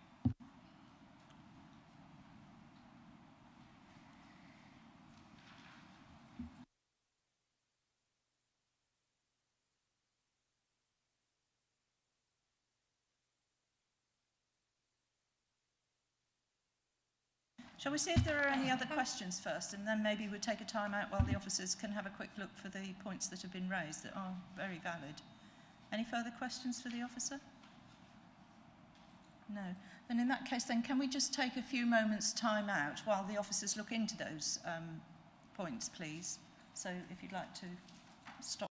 Shall we see if there are any other questions first, and then maybe we'll take a time out while the officers can have a quick look for the points that have been raised that are very valid. Any further questions for the officer? No. Then in that case, then can we just take a few moments' time out while the officers look into those points, please? So if you'd like to stop.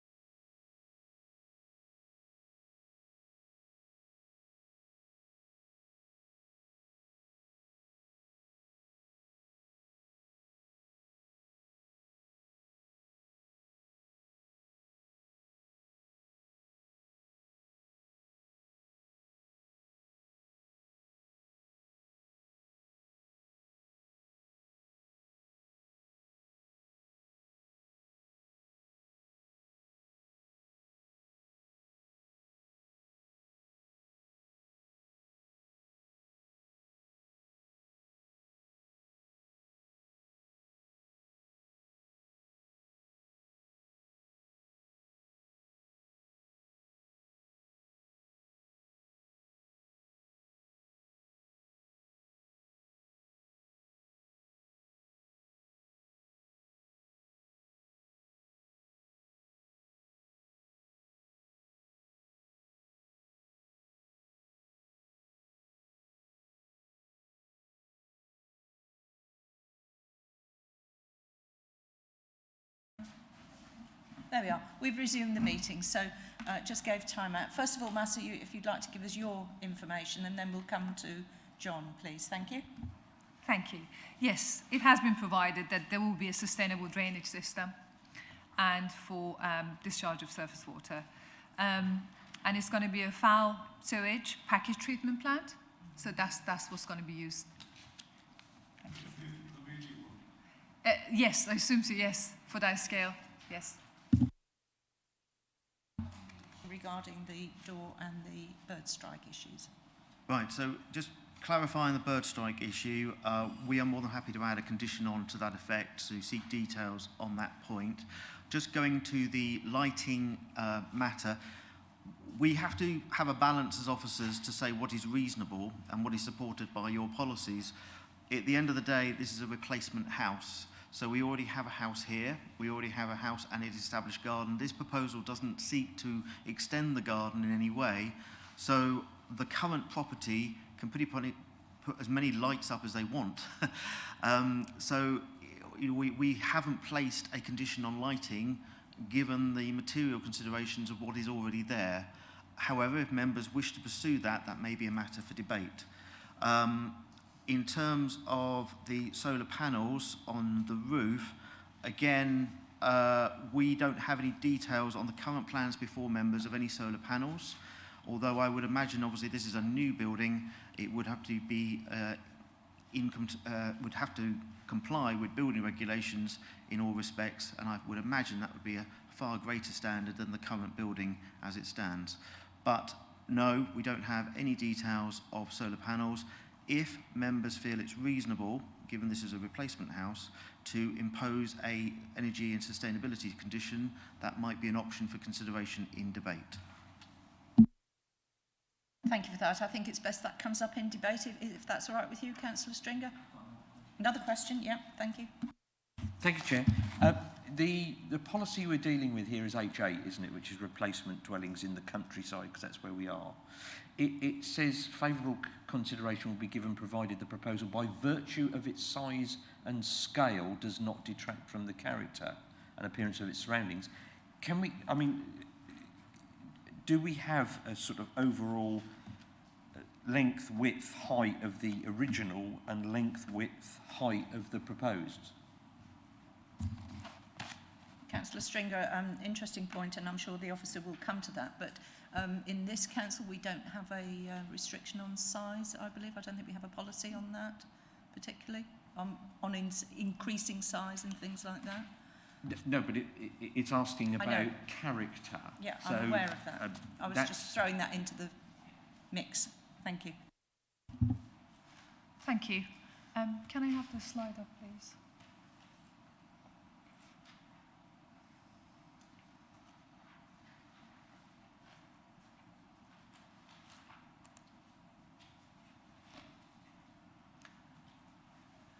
There we are. We've resumed the meeting, so just gave time out. First of all, Massa, if you'd like to give us your information, and then we'll come to John, please. Thank you. Thank you. Yes, it has been provided that there will be a sustainable drainage system and for discharge of surface water. And it's going to be a foul sewage package treatment plant. So that's what's going to be used. Thank you. Yes, I assume so, yes, for that scale, yes. Regarding the door and the bird strike issues. Right, so just clarifying the bird strike issue, we are more than happy to add a condition on to that effect to seek details on that point. Just going to the lighting matter, we have to have a balance as officers to say what is reasonable and what is supported by your policies. At the end of the day, this is a replacement house. So we already have a house here, we already have a house and an established garden. This proposal doesn't seek to extend the garden in any way. So the current property can put as many lights up as they want. So we haven't placed a condition on lighting given the material considerations of what is already there. However, if members wish to pursue that, that may be a matter for debate. In terms of the solar panels on the roof, again, we don't have any details on the current plans before members of any solar panels. Although I would imagine, obviously, this is a new building, it would have to be would have to comply with building regulations in all respects, and I would imagine that would be a far greater standard than the current building as it stands. But no, we don't have any details of solar panels. If members feel it's reasonable, given this is a replacement house, to impose a energy and sustainability condition, that might be an option for consideration in debate. Thank you for that. I think it's best that comes up in debate, if that's all right with you, Councillor Stringer. Another question? Yeah, thank you. Thank you, Chair. The policy we're dealing with here is H8, isn't it, which is replacement dwellings in the countryside, because that's where we are. It says favourable consideration will be given provided the proposal, by virtue of its size and scale, does not detract from the character and appearance of its surroundings. Can we, I mean, do we have a sort of overall length, width, height of the original and length, width, height of the proposed? Councillor Stringer, interesting point, and I'm sure the officer will come to that, but in this council we don't have a restriction on size, I believe. I don't think we have a policy on that particularly, on increasing size and things like that. No, but it's asking about character. Yeah, so, I'm aware of that. I was just throwing that into the mix. Thank you. Thank you. Can I have the slide up, please?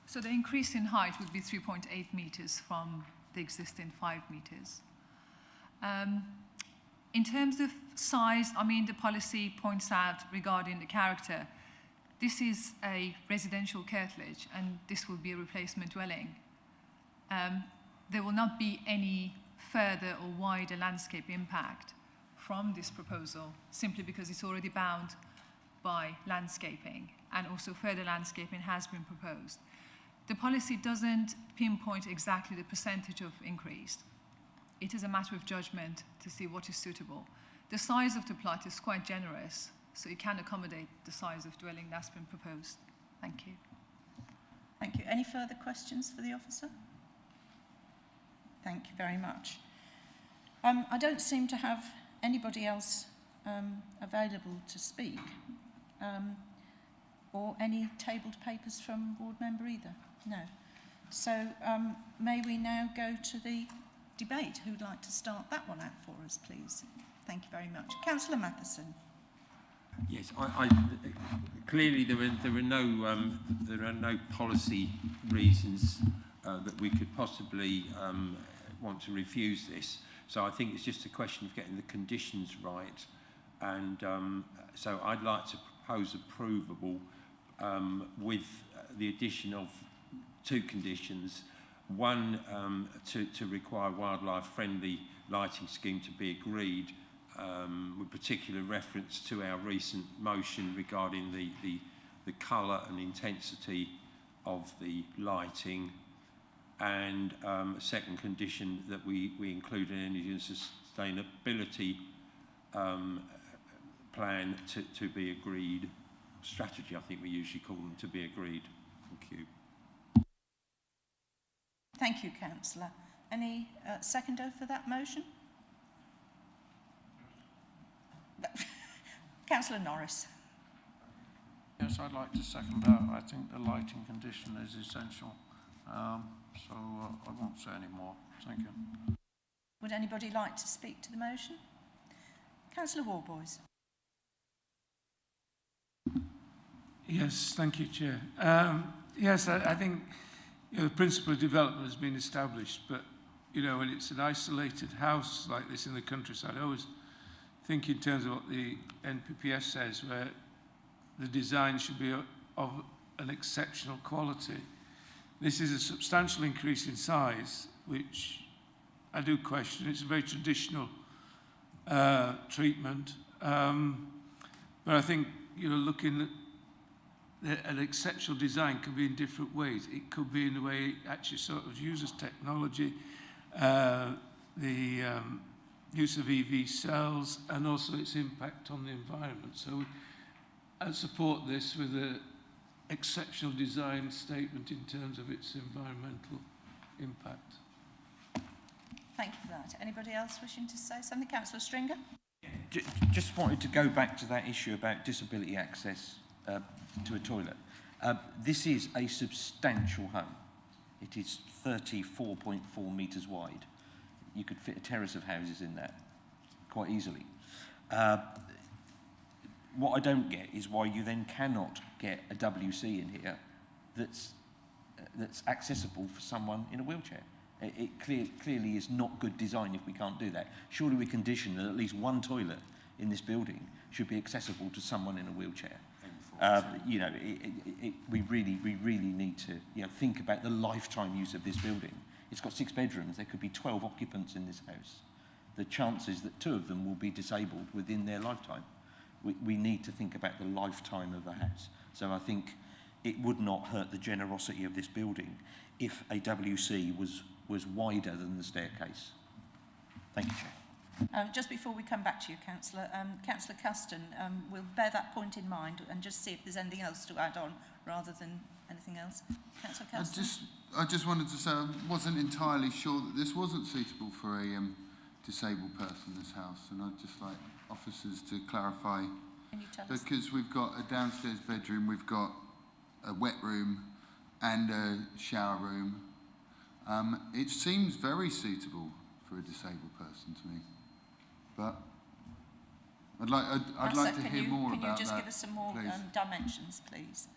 So the increase in height would be 3.8 metres from the existing 5 metres. In terms of size, I mean, the policy points out regarding the character, this is a residential curtilage and this will be a replacement dwelling. There will not be any further or wider landscape impact from this proposal, simply because it's already bound by landscaping, and also further landscaping has been proposed. The policy doesn't pinpoint exactly the percentage of increase. It is a matter of judgment to see what is suitable. The size of the plot is quite generous, so it can accommodate the size of dwelling that's been proposed. Thank you. Thank you. Any further questions for the officer? Thank you very much. I don't seem to have anybody else available to speak, or any tabled papers from ward member either. No. So may we now go to the debate? Who'd like to start that one out for us, please? Thank you very much. Councillor Matheson. Yes, clearly there are no policy reasons that we could possibly want to refuse this. So I think it's just a question of getting the conditions right, and so I'd like to propose approvable with the addition of 2 conditions. One, to require wildlife-friendly lighting scheme to be agreed, with particular reference to our recent motion regarding the colour and intensity of the lighting, and a second condition that we include an energy and sustainability plan to be agreed. Strategy, I think we usually call them, to be agreed. Thank you. Thank you, Councillor. Any seconder for that motion? Councillor Norris. Yes, I'd like to second that. I think the lighting condition is essential. So I won't say any more. Thank you. Would anybody like to speak to the motion? Councillor Warboys. Yes, thank you, Chair. Yes, I think the principle of development has been established, but when it's an isolated house like this in the countryside, I always think in terms of what the NPPF says, where the design should be of an exceptional quality. This is a substantial increase in size, which I do question. It's a very traditional treatment, but I think looking at an exceptional design could be in different ways. It could be in the way it actually sort of uses technology, the use of EV cells, and also its impact on the environment. So I support this with an exceptional design statement in terms of its environmental impact. Thank you for that. Anybody else wishing to say something? Councillor Stringer? Just wanted to go back to that issue about disability access to a toilet. This is a substantial home. It is 34.4 metres wide. You could fit a terrace of houses in that quite easily. What I don't get is why you then cannot get a WC in here that's that's accessible for someone in a wheelchair. It clearly is not good design if we can't do that. Surely we condition that at least one toilet in this building should be accessible to someone in a wheelchair. You know, we really need to, you know, think about the lifetime use of this building. It's got 6 bedrooms. There could be 12 occupants in this house. The chances that 2 of them will be disabled within their lifetime. We need to think about the lifetime of a house. So I think it would not hurt the generosity of this building if a WC was wider than the staircase. Thank you, Chair. Just before we come back to you, Councillor, Councillor Custon, we'll bear that point in mind and just see if there's anything else to add on rather than anything else. Councillor Custon. I just wanted to say I wasn't entirely sure that this wasn't suitable for a disabled person, this house, and I'd just like officers to clarify. Can you tell us? Because we've got a downstairs bedroom, we've got a wet room and a shower room. It seems very suitable for a disabled person to me, but I'd like to hear more about that. Can you just give us some more dimensions, please?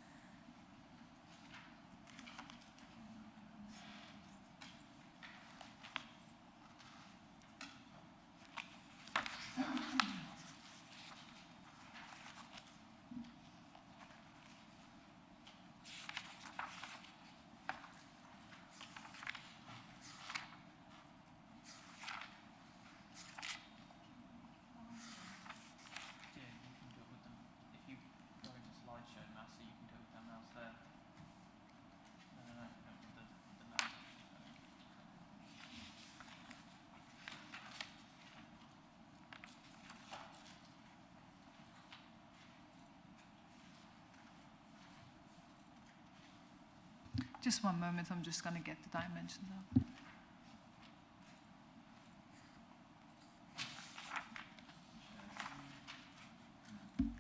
Just one moment, I'm just going to get the dimensions up.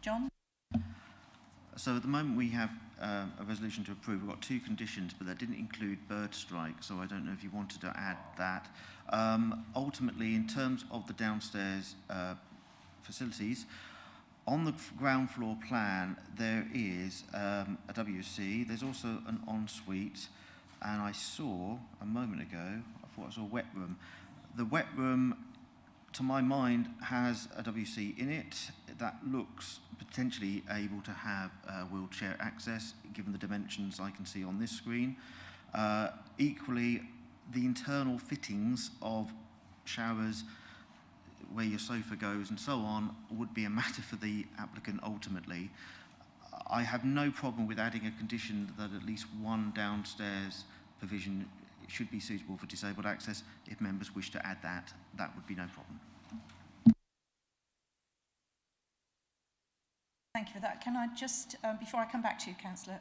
John? So at the moment we have a resolution to approve. We've got 2 conditions, but that didn't include bird strike, so I don't know if you wanted to add that. Ultimately, in terms of the downstairs facilities, on the ground floor plan, there is a WC. There's also an ensuite, and I saw a moment ago, I thought I saw a wet room. The wet room, to my mind, has a WC in it that looks potentially able to have wheelchair access, given the dimensions I can see on this screen. Equally, the internal fittings of showers, where your sofa goes and so on, would be a matter for the applicant ultimately. I have no problem with adding a condition that at least one downstairs provision should be suitable for disabled access. If members wish to add that, that would be no problem. Thank you for that. Can I just, before I come back to you, Councillor,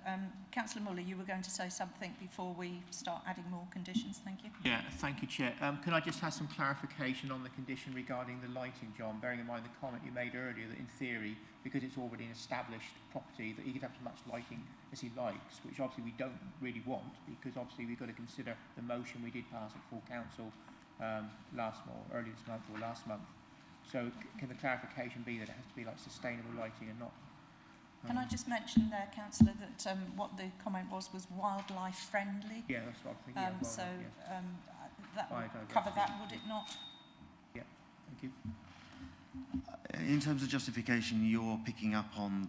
Councillor Muller, you were going to say something before we start adding more conditions. Thank you. Yeah, thank you, Chair. Can I just have some clarification on the condition regarding the lighting, John, bearing in mind the comment you made earlier that in theory, because it's already an established property, that he could have as much lighting as he likes, which obviously we don't really want, because obviously we've got to consider the motion we did pass at full council earlier this month or last month. So can the clarification be that it has to be like sustainable lighting and not... Can I just mention there, Councillor, that what the comment was wildlife friendly? Yeah, that's what I'm thinking. So that would cover that, would it not? Yeah, thank you. In terms of justification, you're picking up on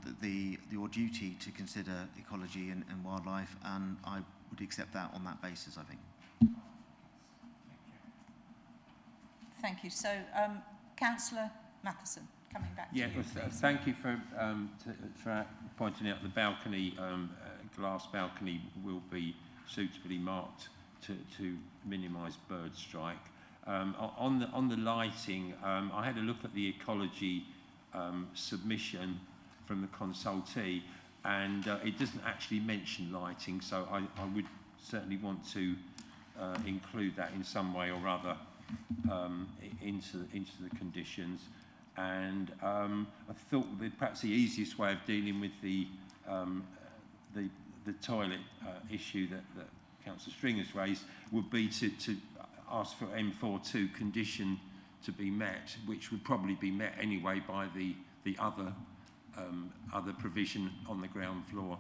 your duty to consider ecology and wildlife, and I would accept that on that basis, I think. Thank you. So, Councillor Matheson, coming back to you. Thank you for pointing out the balcony, glass balcony will be suitably marked to minimise bird strike. On the lighting, I had a look at the ecology submission from the consultee, and it doesn't actually mention lighting, so I would certainly want to include that in some way or other into the conditions. And I thought that perhaps the easiest way of dealing with the toilet issue that Councillor Stringer's raised would be to ask for M42 condition to be met, which would probably be met anyway by the other provision on the ground floor.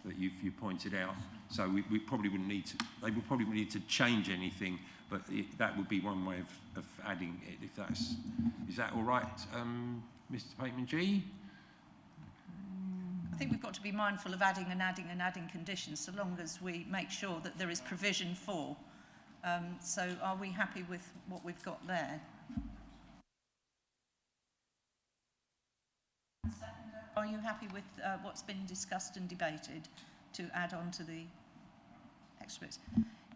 that you pointed out. So we probably wouldn't need to, they would probably need to change anything, but that would be one way of adding it, if that's, is that all right, Mr. Pateman-G? I think we've got to be mindful of adding conditions, so long as we make sure that there is provision for. So are we happy with what we've got there? Are you happy with what's been discussed and debated to add on to the extras?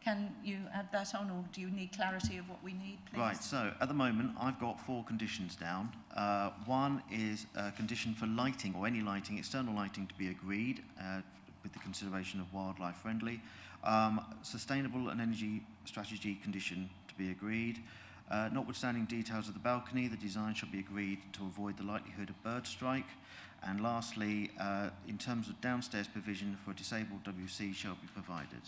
Can you add that on, or do you need clarity of what we need, please? Right, so at the moment I've got 4 conditions down. One is a condition for lighting, or any lighting, external lighting, to be agreed with the consideration of wildlife friendly. Sustainable and energy strategy condition to be agreed. Notwithstanding details of the balcony, the design shall be agreed to avoid the likelihood of bird strike. And lastly, in terms of downstairs provision for a disabled WC shall be provided.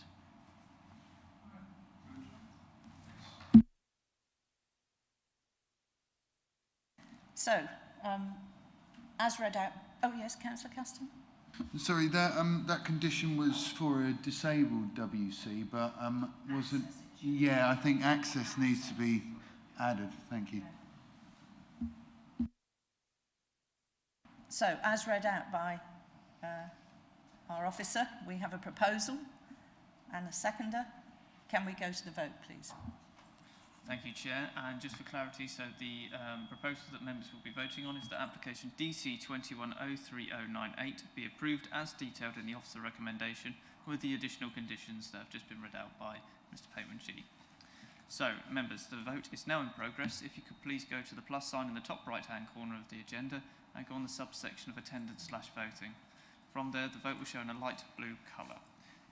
So, as read out, oh yes, Councillor Caston? Sorry, that condition was for a disabled WC, but wasn't... Yeah, I think access needs to be added. Thank you. So, as read out by our officer, we have a proposal and a seconder. Can we go to the vote, please? Thank you, Chair. And just for clarity, so the proposal that members will be voting on is that application DC 21030998 be approved as detailed in the officer recommendation with the additional conditions that have just been read out by Mr. Pateman-G. So, members, the vote is now in progress. If you could please go to the plus sign in the top right-hand corner of the agenda and go on the subsection of attendance/voting. From there, the vote will show in a light blue colour.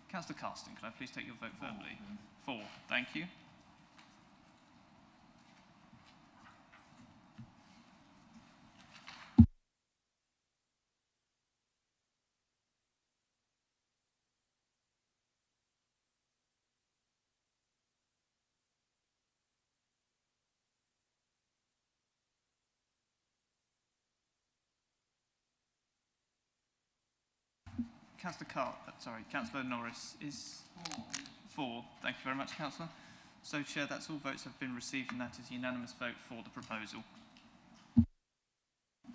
Councillor Carston, can I please take your vote verbally? 4. Thank you. Councillor Norris is 4. Thank you very much, Councillor. So, Chair, that's all votes have been received, and that is a unanimous vote for the proposal.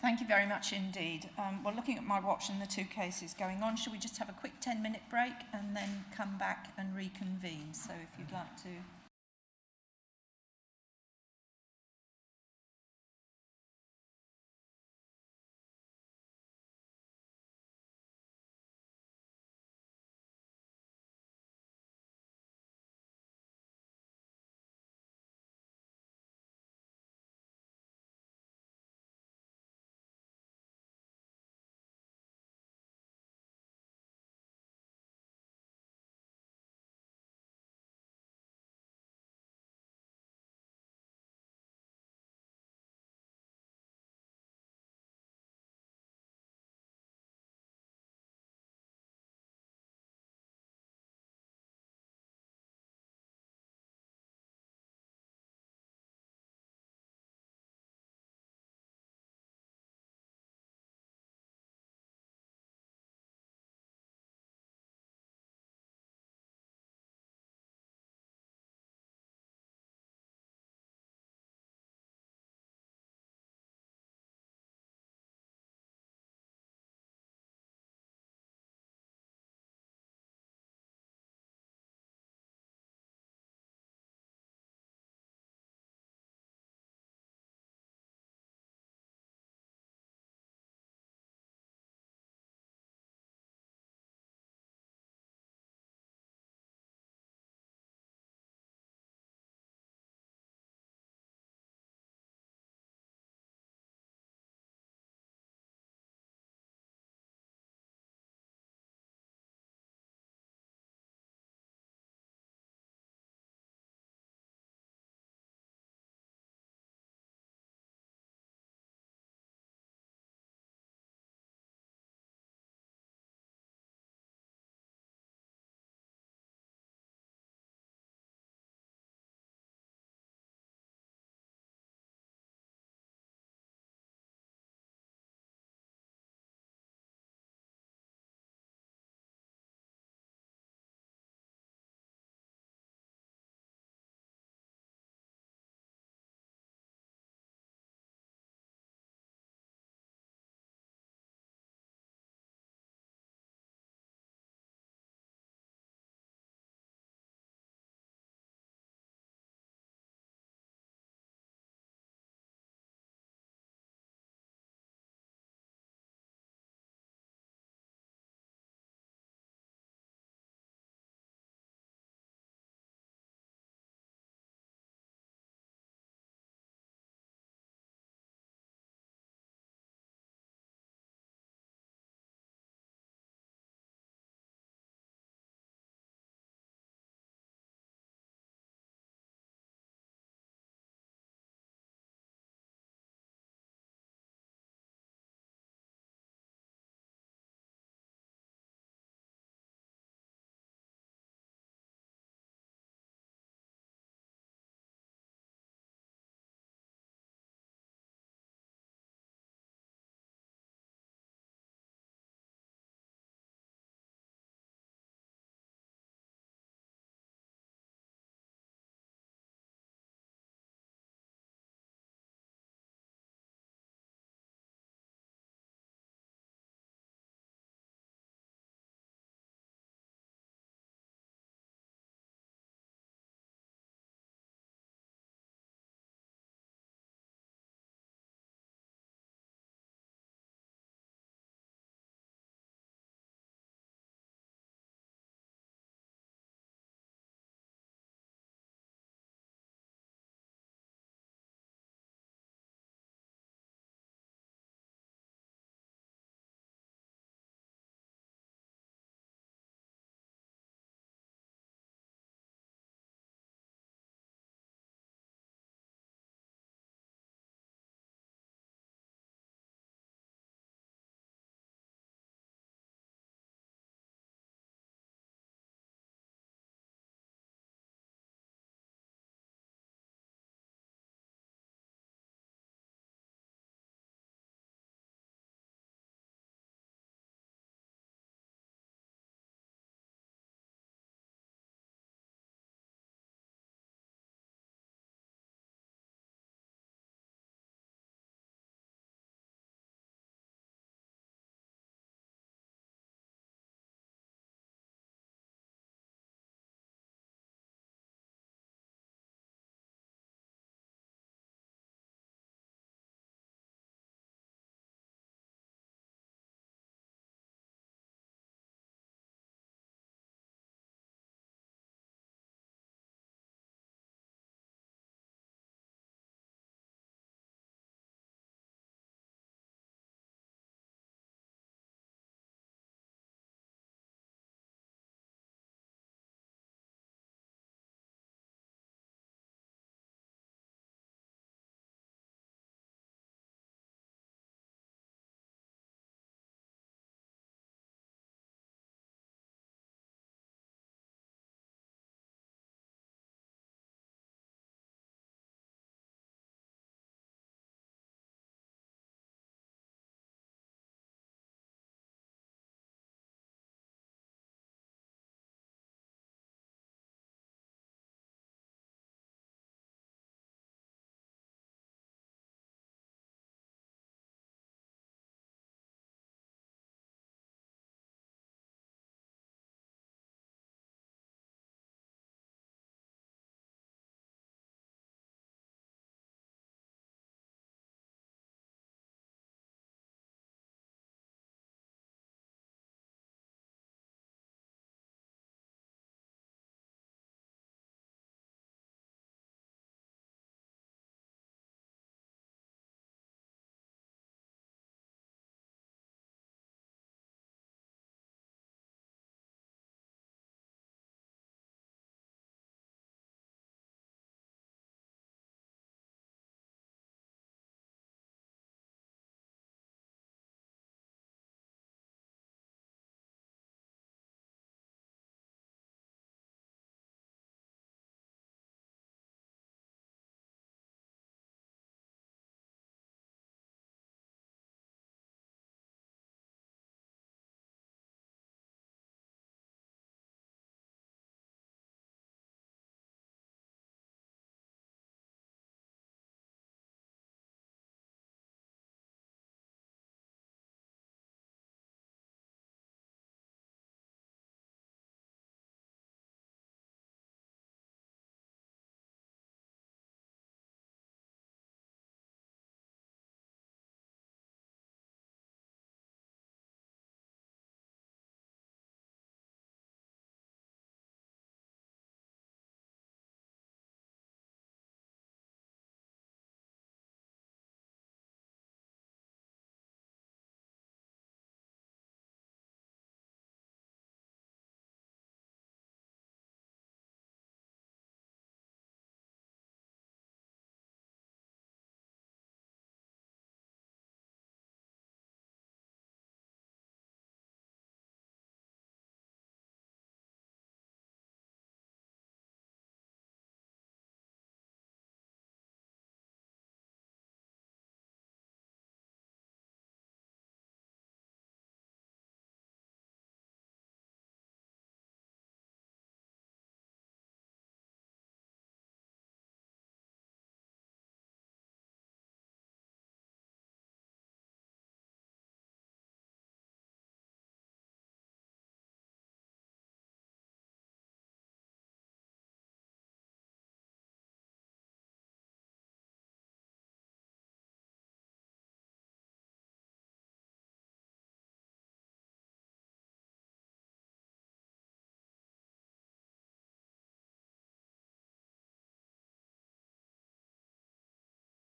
Thank you very much indeed. Well, looking at my watch and the 2 cases going on, shall we just have a quick 10-minute break and then come back and reconvene? So, if you'd like to...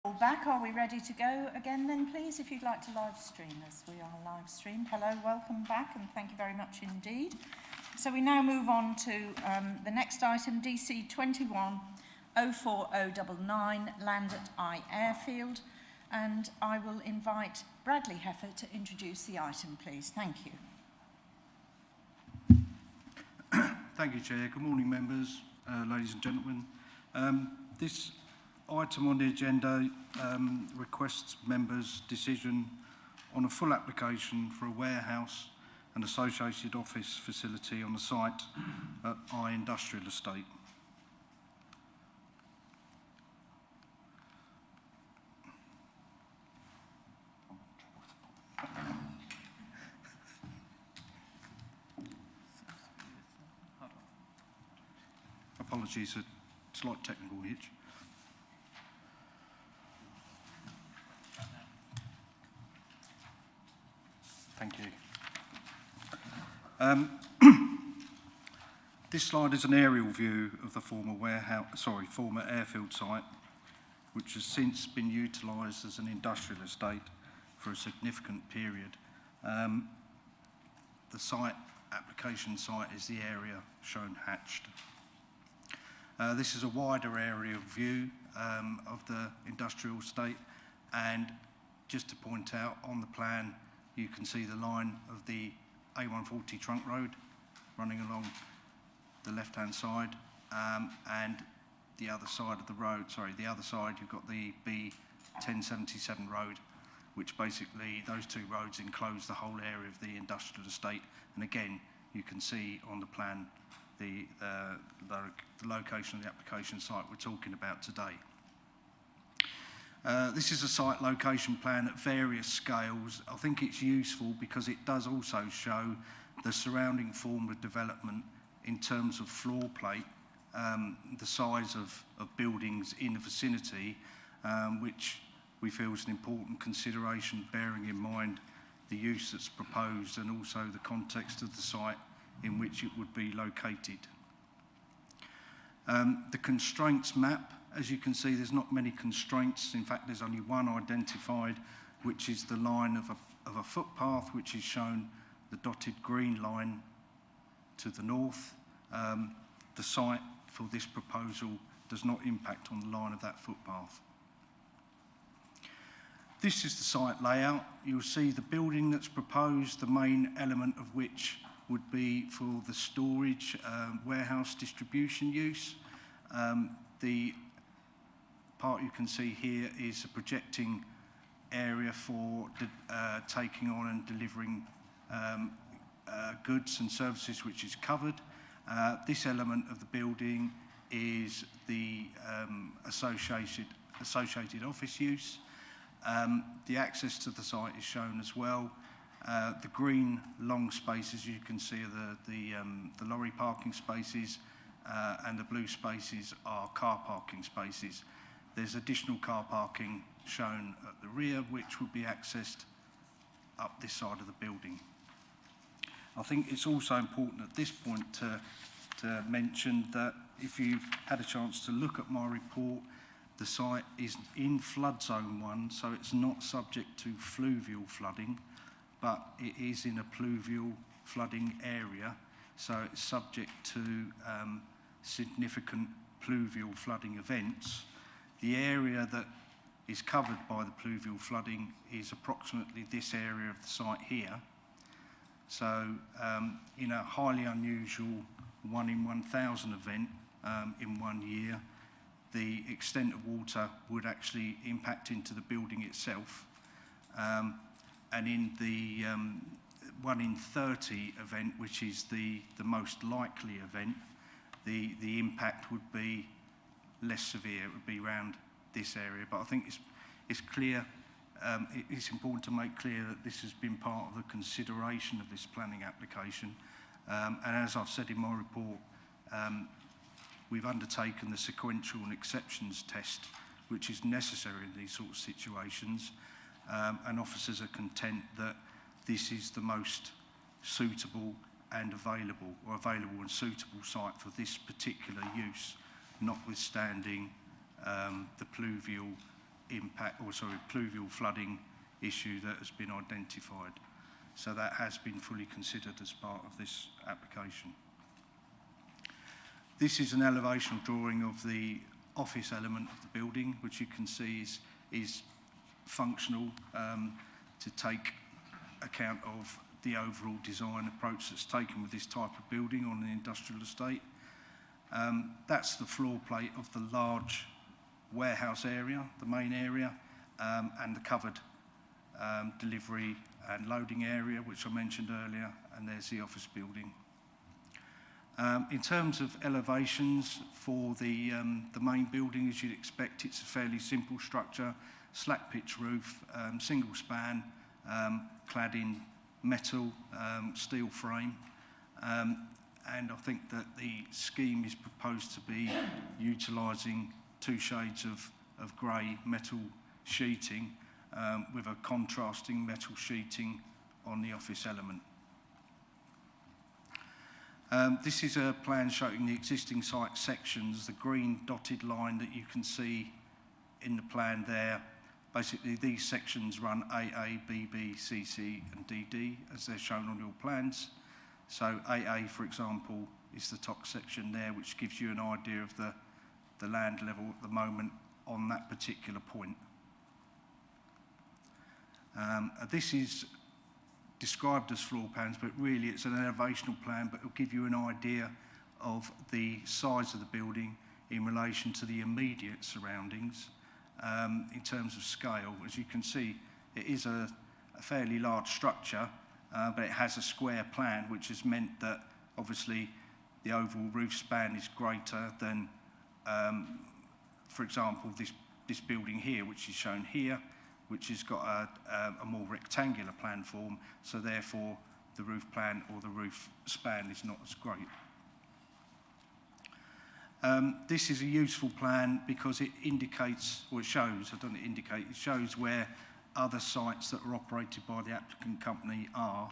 All back, are we ready to go again then, please? If you'd like to live stream us, we are live streamed. Hello, welcome back, and thank you very much indeed. So we now move on to the next item, DC 21-04099, land at Iairfield, and I will invite Bradley Heffer to introduce the item, please. Thank you. Thank you, Chair. Good morning, members, ladies and gentlemen. This item on the agenda requests members' decision on a full application for a warehouse and associated office facility on the site at I Industrial Estate. Apologies, a slight technical hitch. Thank you. This slide is an aerial view of the former airfield site, which has since been utilised as an industrial estate for a significant period. The application site is the area shown hatched. This is a wider area view of the industrial estate, and just to point out, on the plan you can see the line of the A140 trunk road running along the left-hand side, and the other side of the road, the other side you've got the B1077 road, which basically those two roads enclose the whole area of the industrial estate. And again, you can see on the plan the location of the application site we're talking about today. This is a site location plan at various scales. I think it's useful because it does also show the surrounding form of development in terms of floor plate, the size of buildings in the vicinity, which we feel is an important consideration, bearing in mind the use that's proposed and also the context of the site in which it would be located. The constraints map, as you can see, there's not many constraints. In fact, there's only one identified, which is the line of a footpath, which is shown the dotted green line to the north. The site for this proposal does not impact on the line of that footpath. This is the site layout. You'll see the building that's proposed, the main element of which would be for the storage, warehouse distribution use. The part you can see here is a projecting area for taking on and delivering goods and services, which is covered. This element of the building is the associated office use. The access to the site is shown as well. The green long spaces you can see are the lorry parking spaces, and the blue spaces are car parking spaces. There's additional car parking shown at the rear, which would be accessed up this side of the building. I think it's also important at this point to mention that if you've had a chance to look at my report, the site is in flood zone 1, so it's not subject to fluvial flooding, but it is in a pluvial flooding area, so it's subject to significant pluvial flooding events. The area that is covered by the pluvial flooding is approximately this area of the site here. So in a highly unusual 1 in 1,000 event in 1 year, the extent of water would actually impact into the building itself. And in the 1 in 30 event, which is the most likely event, the impact would be less severe. It would be around this area. But I think it's clear, it's important to make clear that this has been part of the consideration of this planning application. And as I've said in my report, we've undertaken the sequential and exceptions test, which is necessary in these sorts of situations, and officers are content that this is the most suitable and available and suitable site for this particular use, notwithstanding the pluvial impact, or sorry, pluvial flooding issue that has been identified. So that has been fully considered as part of this application. This is an elevational drawing of the office element of the building, which you can see is functional to take account of the overall design approach that's taken with this type of building on an industrial estate. That's the floor plate of the large warehouse area, the main area, and the covered delivery and loading area, which I mentioned earlier, and there's the office building. In terms of elevations for the main building, as you'd expect, it's a fairly simple structure, slack pitch roof, single span, clad in metal, steel frame. And I think that the scheme is proposed to be utilising 2 shades of grey metal sheeting with a contrasting metal sheeting on the office element. This is a plan showing the existing site sections, the green dotted line that you can see in the plan there. Basically, these sections run AA, BB, CC and DD as they're shown on your plans. So AA, for example, is the top section there, which gives you an idea of the land level at the moment on that particular point. This is described as floor plans, but really it's an elevational plan, but it'll give you an idea of the size of the building in relation to the immediate surroundings in terms of scale. As you can see, it is a fairly large structure, but it has a square plan, which has meant that obviously the overall roof span is greater than, for example, this building here, which is shown here, which has got a more rectangular plan form, so therefore the roof plan or the roof span is not as great. This is a useful plan because it indicates, or it shows, I don't know, it shows where other sites that are operated by the applicant company are.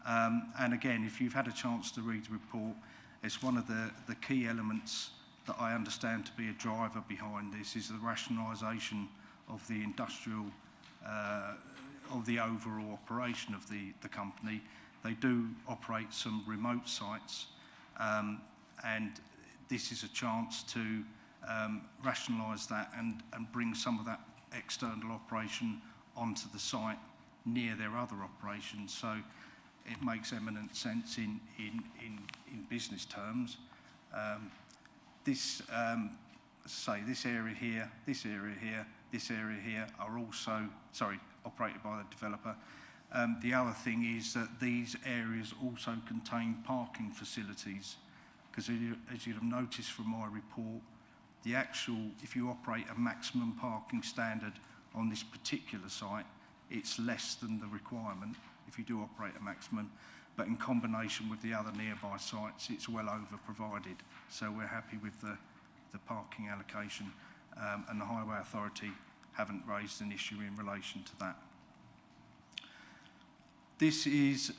And again, if you've had a chance to read the report, it's one of the key elements that I understand to be a driver behind this is the rationalisation of the industrial, of the overall operation of the company. They do operate some remote sites, and this is a chance to rationalise that and bring some of that external operation onto the site near their other operations. So it makes eminent sense in business terms. This area here, this area here, this area here are also, operated by the developer. The other thing is that these areas also contain parking facilities, because as you'd have noticed from my report, if you operate a maximum parking standard on this particular site, it's less than the requirement if you do operate a maximum, but in combination with the other nearby sites, it's well over provided. So we're happy with the parking allocation, and the Highway Authority haven't raised an issue in relation to that. This is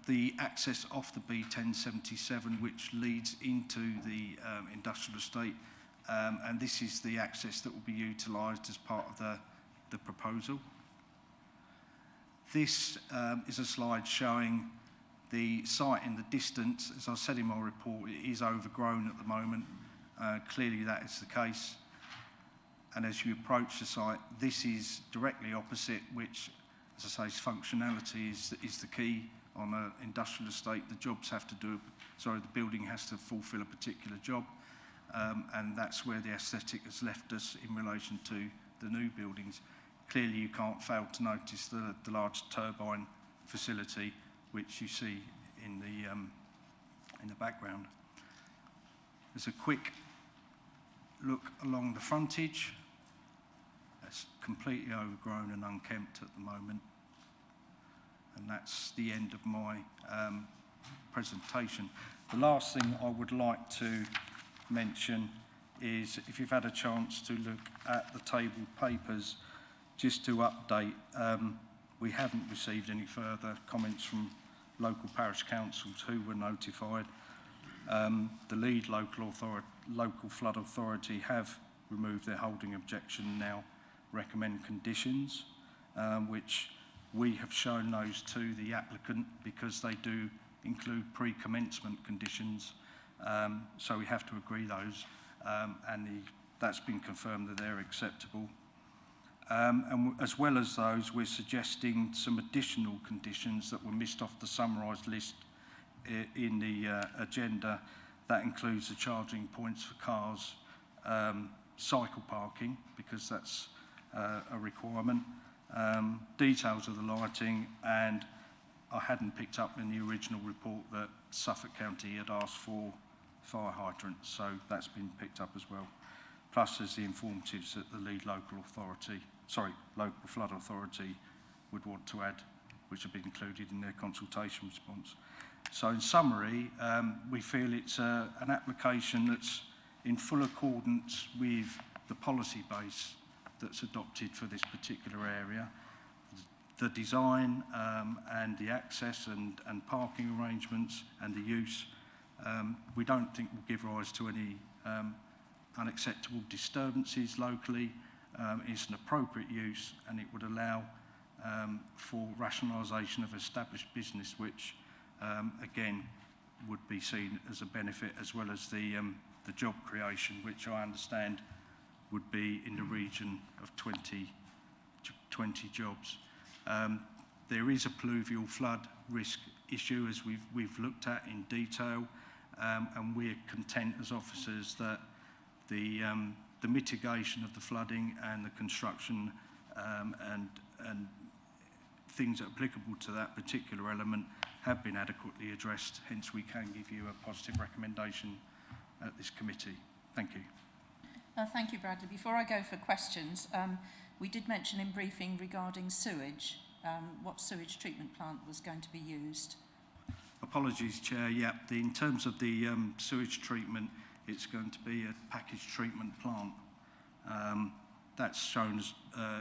the access off the B1077, which leads into the industrial estate, and this is the access that will be utilised as part of the proposal. This is a slide showing the site in the distance. As I said in my report, it is overgrown at the moment. Clearly that is the case. And as you approach the site, this is directly opposite, which, as I say, functionality is the key on an industrial estate. The building has to fulfil a particular job, and that's where the aesthetic has left us in relation to the new buildings. Clearly you can't fail to notice the large turbine facility, which you see in the background. There's a quick look along the frontage. It's completely overgrown and unkempt at the moment. And that's the end of my presentation. The last thing I would like to mention is, if you've had a chance to look at the tabled papers, just to update, we haven't received any further comments from local parish councils who were notified. The lead local flood authority have removed their holding objection now recommend conditions, which we have shown those to the applicant because they do include pre-commencement conditions. So we have to agree those, and that's been confirmed that they're acceptable. And as well as those, we're suggesting some additional conditions that were missed off the summarised list in the agenda. That includes the charging points for cars, cycle parking, because that's a requirement, details of the lighting, and I hadn't picked up in the original report that Suffolk County had asked for fire hydrants, so that's been picked up as well. Plus there's the informatives that the lead local flood authority would want to add, which have been included in their consultation response. So in summary, we feel it's an application that's in full accordance with the policy base that's adopted for this particular area. The design and the access and parking arrangements and the use, we don't think will give rise to any unacceptable disturbances locally. It's an appropriate use, and it would allow for rationalisation of established business, which again would be seen as a benefit, as well as the job creation, which I understand would be in the region of 20 jobs. There is a pluvial flood risk issue, as we've looked at in detail, and we're content as officers that the mitigation of the flooding and the construction and things that are applicable to that particular element have been adequately addressed. Hence, we can give you a positive recommendation at this committee. Thank you. Thank you, Bradley. Before I go for questions, we did mention in briefing regarding sewage, what sewage treatment plant was going to be used. Apologies, Chair. Yeah, in terms of the sewage treatment, it's going to be a packaged treatment plant. That's shown as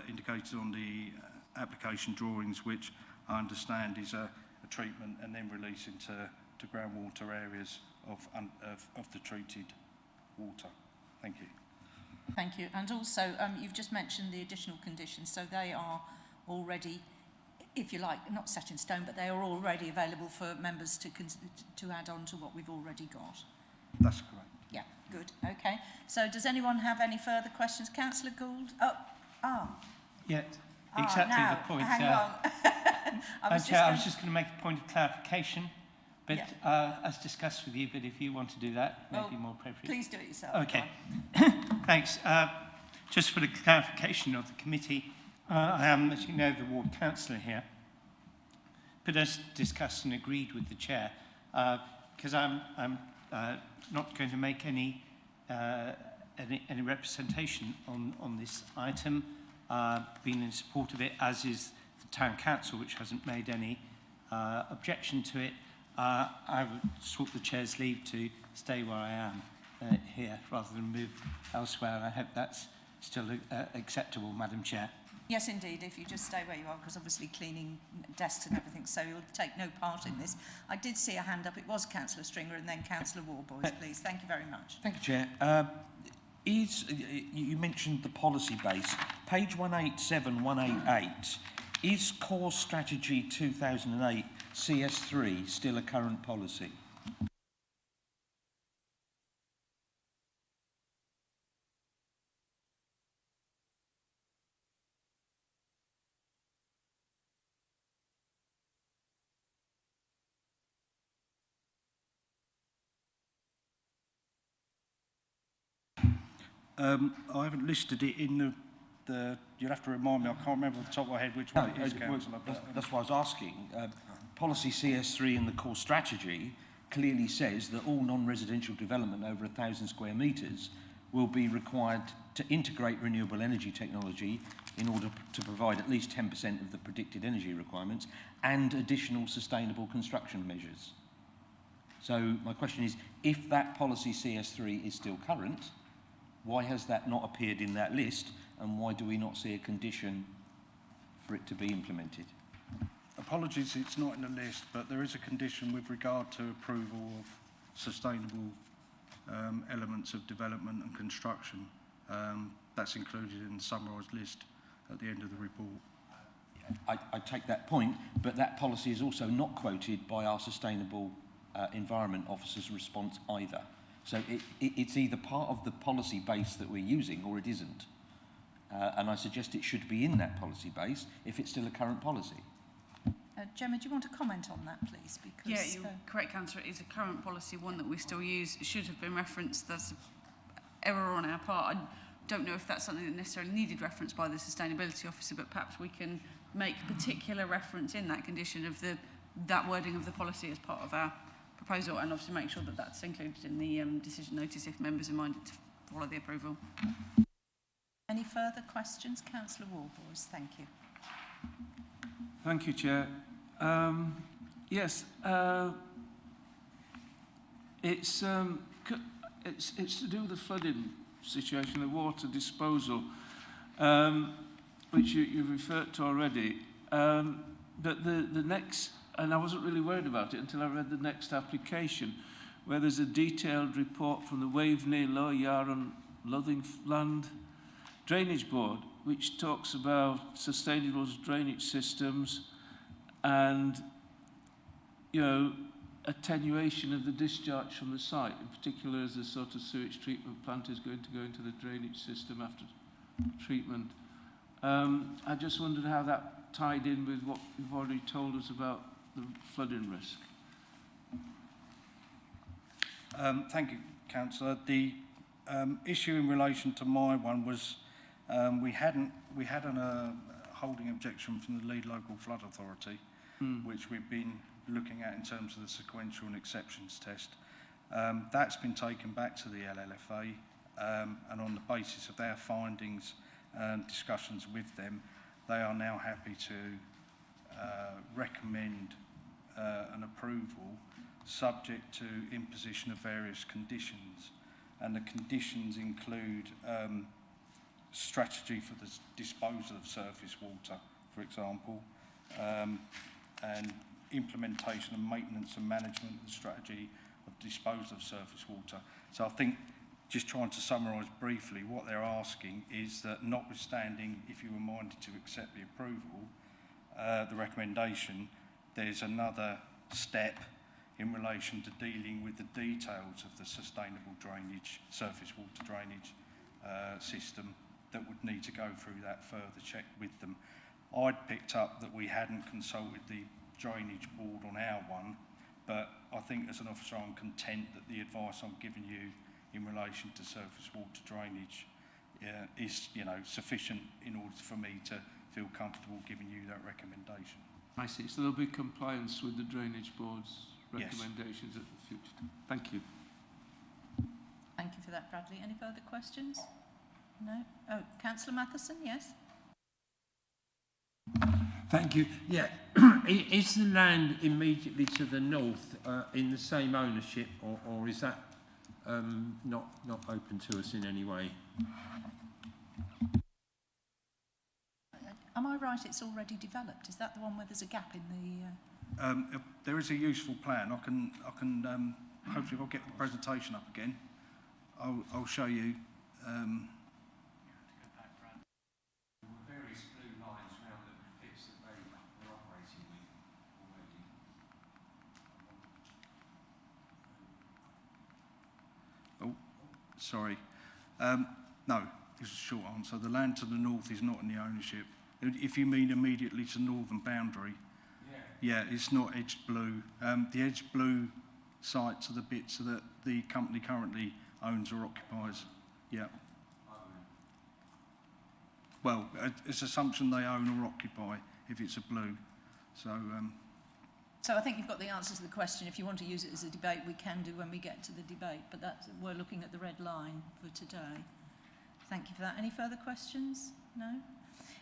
indicated on the application drawings, which I understand is a treatment and then release into groundwater areas of the treated water. Thank you. Thank you. And also, you've just mentioned the additional conditions, so they are already, if you like, not set in stone, but they are already available for members to add on to what we've already got. That's correct. Yeah, good. Okay. So does anyone have any further questions? Councillor Gould? Yeah, exactly now, the point. Hang on. I was just going to make a point of clarification, but as discussed with you, but if you want to do that, may be more appropriate. Please do it yourself. Okay. Thanks. Just for the clarification of the committee, I am, as you know, the ward councillor here, but as discussed and agreed with the chair, because I'm not going to make any representation on this item, been in support of it, as is the town council, which hasn't made any objection to it. I would sought the chair's leave to stay where I am here rather than move elsewhere, and I hope that's still acceptable, Madam Chair. Yes, indeed, if you just stay where you are, because obviously cleaning desks and everything, so you'll take no part in this. I did see a hand up. It was Councillor Stringer and then Councillor Warboys, please. Thank you very much. Thank you, Chair. You mentioned the policy base. Page 187, 188. Is Core Strategy 2008 CS3 still a current policy? I haven't listed it in the you'll have to remind me, I can't remember off the top of my head which one it is, Councillor. That's what I was asking. Policy CS3 in the core strategy clearly says that all non-residential development over 1,000 square metres will be required to integrate renewable energy technology in order to provide at least 10% of the predicted energy requirements and additional sustainable construction measures. So my question is, if that policy CS3 is still current, why has that not appeared in that list, and why do we not see a condition for it to be implemented? Apologies, it's not in the list, but there is a condition with regard to approval of sustainable elements of development and construction. That's included in the summarised list. at the end of the report. I take that point, but that policy is also not quoted by our Sustainable Environment Officer's response either. So it's either part of the policy base that we're using or it isn't. And I suggest it should be in that policy base if it's still a current policy. Gemma, do you want to comment on that, please? Because, yeah, you're correct, Councillor. It is a current policy, one that we still use. It should have been referenced. That's an error on our part. I don't know if that's something that necessarily needed reference by the Sustainability Officer, but perhaps we can make particular reference in that condition of that wording of the policy as part of our proposal, and obviously make sure that that's included in the decision notice if members are minded to follow the approval. Any further questions? Councillor Warboys, thank you. Thank you, Chair. Yes, it's to do with the flooding situation, the water disposal, which you referred to already. But the next, and I wasn't really worried about it until I read the next application, where there's a detailed report from the Waveney, Lower Yarra, Luthingland Drainage Board, which talks about sustainable drainage systems and, you know, attenuation of the discharge from the site, in particular as the sort of sewage treatment plant is going to go into the drainage system after treatment. I just wondered how that tied in with what you've already told us about the flooding risk. Thank you, Councillor. The issue in relation to my one was we had a holding objection from the lead local flood authority, which we've been looking at in terms of the sequential and exceptions test. That's been taken back to the LLFA, and on the basis of their findings and discussions with them, they are now happy to recommend an approval subject to imposition of various conditions. And the conditions include strategy for the disposal of surface water, for example, and implementation and maintenance and management of the strategy of disposal of surface water. So I think, just trying to summarise briefly, what they're asking is that, notwithstanding if you were minded to accept the approval, the recommendation, there's another step in relation to dealing with the details of the sustainable drainage, surface water drainage system that would need to go through that further check with them. I'd picked up that we hadn't consulted the drainage board on our one, but I think as an officer I'm content that the advice I'm giving you in relation to surface water drainage is, you know, sufficient in order for me to feel comfortable giving you that recommendation. I see. So there'll be compliance with the drainage board's recommendations at the future. Thank you. Thank you for that, Bradley. Any further questions? No? Oh, Councillor Matheson, yes? Thank you. Yeah, is the land immediately to the north in the same ownership, or is that not open to us in any way? Am I right, it's already developed? Is that the one where there's a gap in the... There is a useful plan. I can hopefully if I get the presentation up again, I'll show you. Various blue lines around the bits that they were operating with already. Oh, sorry. No, it's a short answer. The land to the north is not in the ownership. If you mean immediately to northern boundary, yeah, it's not edged blue. The edged blue sites are the bits that the company currently owns or occupies. Yeah. Well, it's assumption they own or occupy if it's a blue. So. So I think you've got the answer to the question. If you want to use it as a debate, we can do when we get to the debate. But we're looking at the red line for today. Thank you for that. Any further questions? No?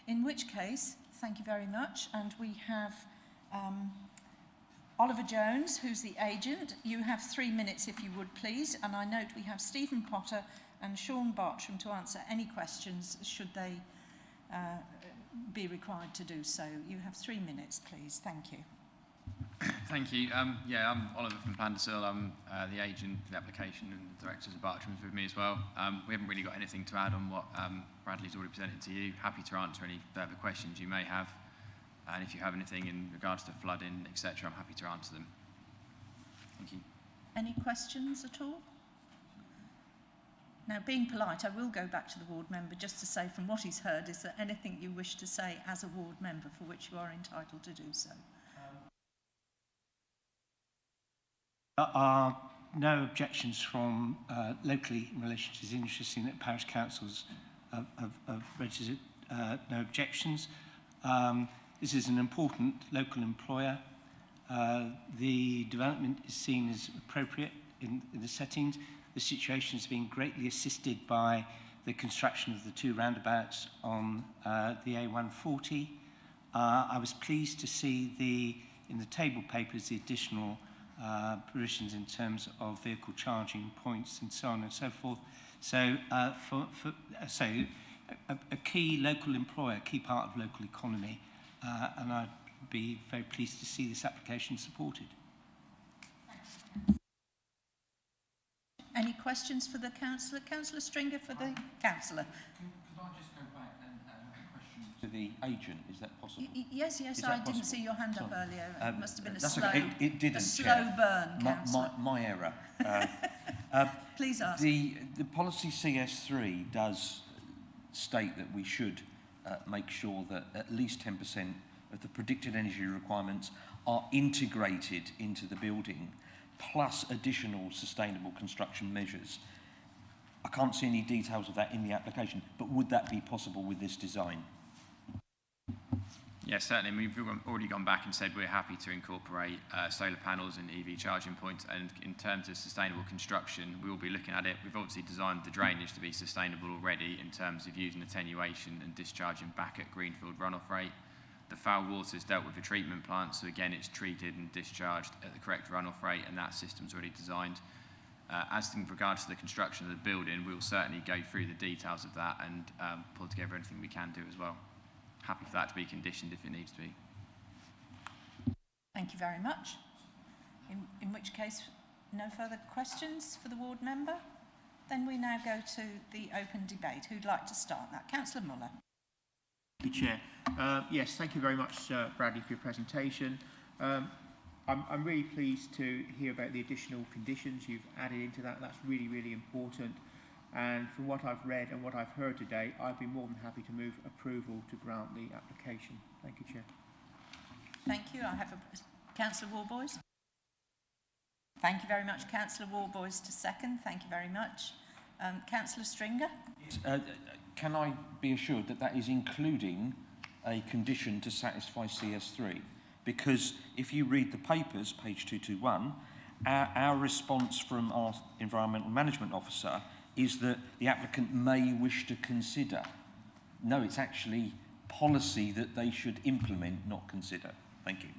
In which case, thank you very much. And we have Oliver Jones, who's the agent. You have 3 minutes, if you would, please. And I note we have Stephen Potter and Sean Bartram to answer any questions, should they be required to do so. You have 3 minutes, please. Thank you. Thank you. Yeah, I'm Oliver from Plandersill. I'm the agent for the application, and the directors of Bartram's with me as well. We haven't really got anything to add on what Bradley's already presented to you. Happy to answer any further questions you may have. And if you have anything in regards to flooding, etc., I'm happy to answer them. Thank you. Any questions at all? Now, being polite, I will go back to the ward member just to say from what he's heard, is there anything you wish to say as a ward member for which you are entitled to do so? There are no objections from locally in relation to this. Interesting that parish councils have registered no objections. This is an important local employer. The development is seen as appropriate in the settings. The situation has been greatly assisted by the construction of the two roundabouts on the A140. I was pleased to see in the table papers the additional provisions in terms of vehicle charging points and so on and so forth. So, a key local employer, a key part of local economy, and I'd be very pleased to see this application supported. Any questions for the councillor? Councillor Stringer for the councillor. Could I just go back and a question to the agent? Is that possible? Yes, I didn't see your hand up earlier. It must have been a slow, okay. It didn't, a slow Chair. burn, councillor. My error. Please ask. The policy CS3 does state that we should make sure that at least 10% of the predicted energy requirements are integrated into the building, plus additional sustainable construction measures. I can't see any details of that in the application, but would that be possible with this design? Yeah, certainly. We've already gone back and said we're happy to incorporate solar panels and EV charging points, and in terms of sustainable construction, we will be looking at it. We've obviously designed the drainage to be sustainable already in terms of using attenuation and discharging back at Greenfield runoff rate. The foul water is dealt with a treatment plant, so again it's treated and discharged at the correct runoff rate, and that system's already designed. As in regards to the construction of the building, we will certainly go through the details of that and pull together anything we can do as well. Happy for that to be conditioned if it needs to be. Thank you very much. In which case, no further questions for the ward member? Then we now go to the open debate. Who'd like to start that? Councillor Muller. Thank you, Chair. Yes, thank you very much, Bradley, for your presentation. I'm really pleased to hear about the additional conditions you've added into that. That's really, really important. And from what I've read and what I've heard today, I'd be more than happy to move approval to grant the application. Thank you, Chair. Thank you. I have Councillor Warboys. Thank you very much, Councillor Warboys to second. Thank you very much. Councillor Stringer. Can I be assured that that is including a condition to satisfy CS3? Because if you read the papers, page 221, our response from our Environmental Management Officer is that the applicant may wish to consider. No, it's actually policy that they should implement, not consider. Thank you.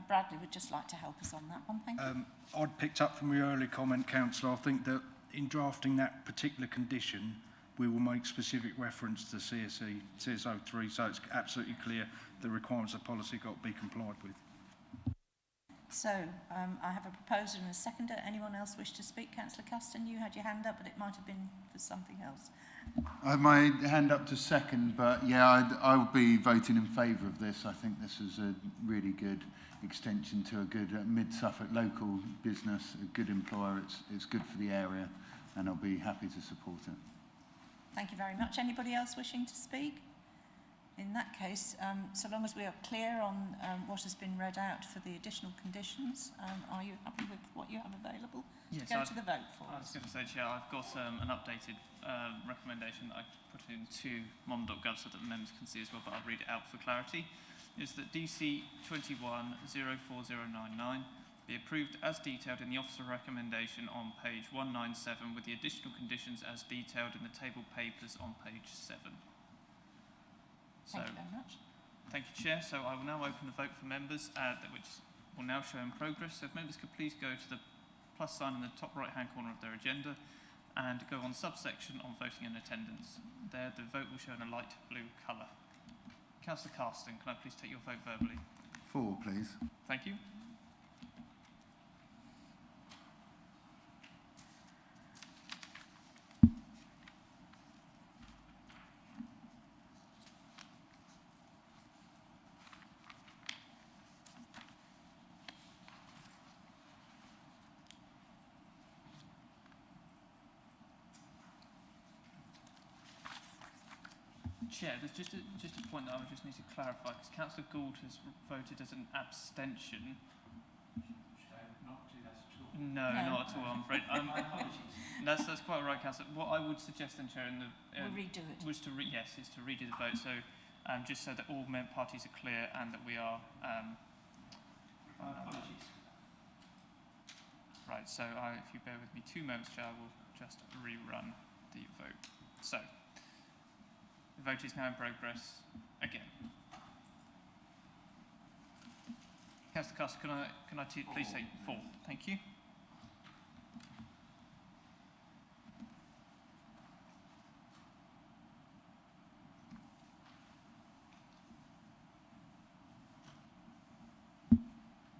Bradley would just like to help us on that one. Thank you. I'd picked up from your earlier comment, Councillor. I think that in drafting that particular condition, we will make specific reference to CSO3, so it's absolutely clear the requirements of policy got to be complied with. So, I have a proposer and a seconder. Anyone else wish to speak? Councillor Caston, you had your hand up, but it might have been for something else. I have my hand up to second, but yeah, I will be voting in favour of this. I think this is a really good extension to a good mid-Suffolk local business, a good employer. It's good for the area, and I'll be happy to support it. Thank you very much. Anybody else wishing to speak? In that case, so long as we are clear on what has been read out for the additional conditions, are you happy with what you have available yes, to go to the vote for I was going to say, Chair, I've got an updated recommendation that I put into mom.gov so that the members can see as well, but I'll read it out for clarity. Is that DC 21040999 be approved as detailed in the officer recommendation on page 197 with the additional conditions as detailed in the table papers on page 7. Thank you very much. Thank you, Chair. So I will now open the vote for members, which will now show in progress. So if members could please go to the plus sign in the top right-hand corner of their agenda and go on subsection on voting and attendance. There, the vote will show in a light blue colour. Councillor Carston, can I please take your vote verbally? 4, please. Thank you. Chair, there's just a point that I would just need to clarify, because Councillor Gould has voted as an abstention. No, not at all, I'm afraid. That's quite all right, Councillor. What I would suggest then, Chair, we'll redo it. Was to redo the vote, so just so that all parties are clear and that we are. Apologies. Right, so if you bear with me 2 moments, Chair, I will just rerun the vote. So, the vote is now in progress again. Councillor Castle, can I please take 4? Thank you.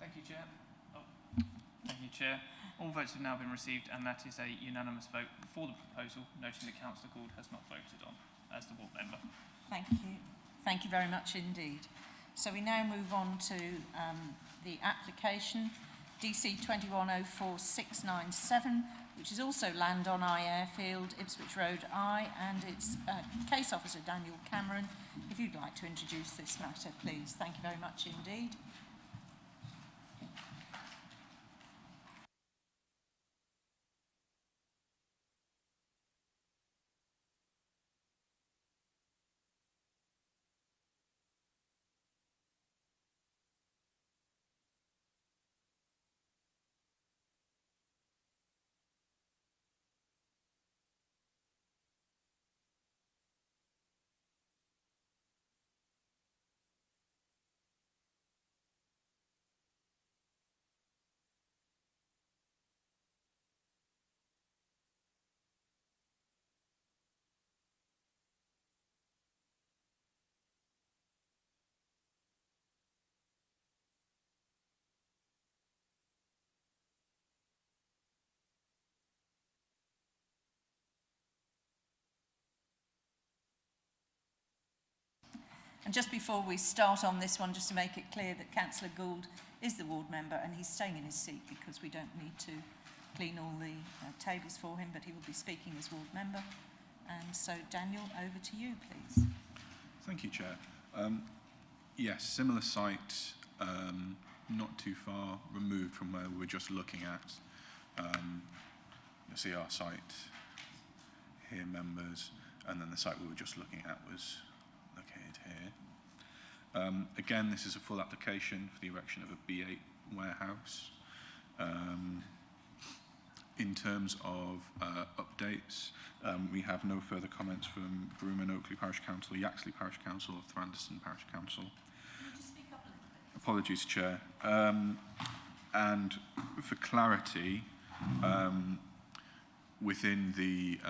Thank you, Chair. Thank you, Chair. All votes have now been received, and that is a unanimous vote for the proposal, noting that Councillor Gould has not voted on as the ward member. Thank you. Thank you very much indeed. So we now move on to the application DC 2104697, which is also land on Iairfield, Ipswich Road I, and it's Case Officer Daniel Cameron. If you'd like to introduce this matter, please. Thank you very much indeed. And just before we start on this one, just to make it clear that Councillor Gould is the ward member and he's staying in his seat because we don't need to clean all the tables for him, but he will be speaking as ward member. And so, Daniel, over to you, please. Thank you, Chair. Yes, similar site, not too far removed from where we were just looking at. You'll see our site here, members, and then the site we were just looking at was located here. Again, this is a full application for the erection of a B8 warehouse. In terms of updates, we have no further comments from Broome and Oakley Parish Council, Yaxley Parish Council, or Thranderson Parish Council. Can you just speak up a little bit? Apologies, Chair. And for clarity, within the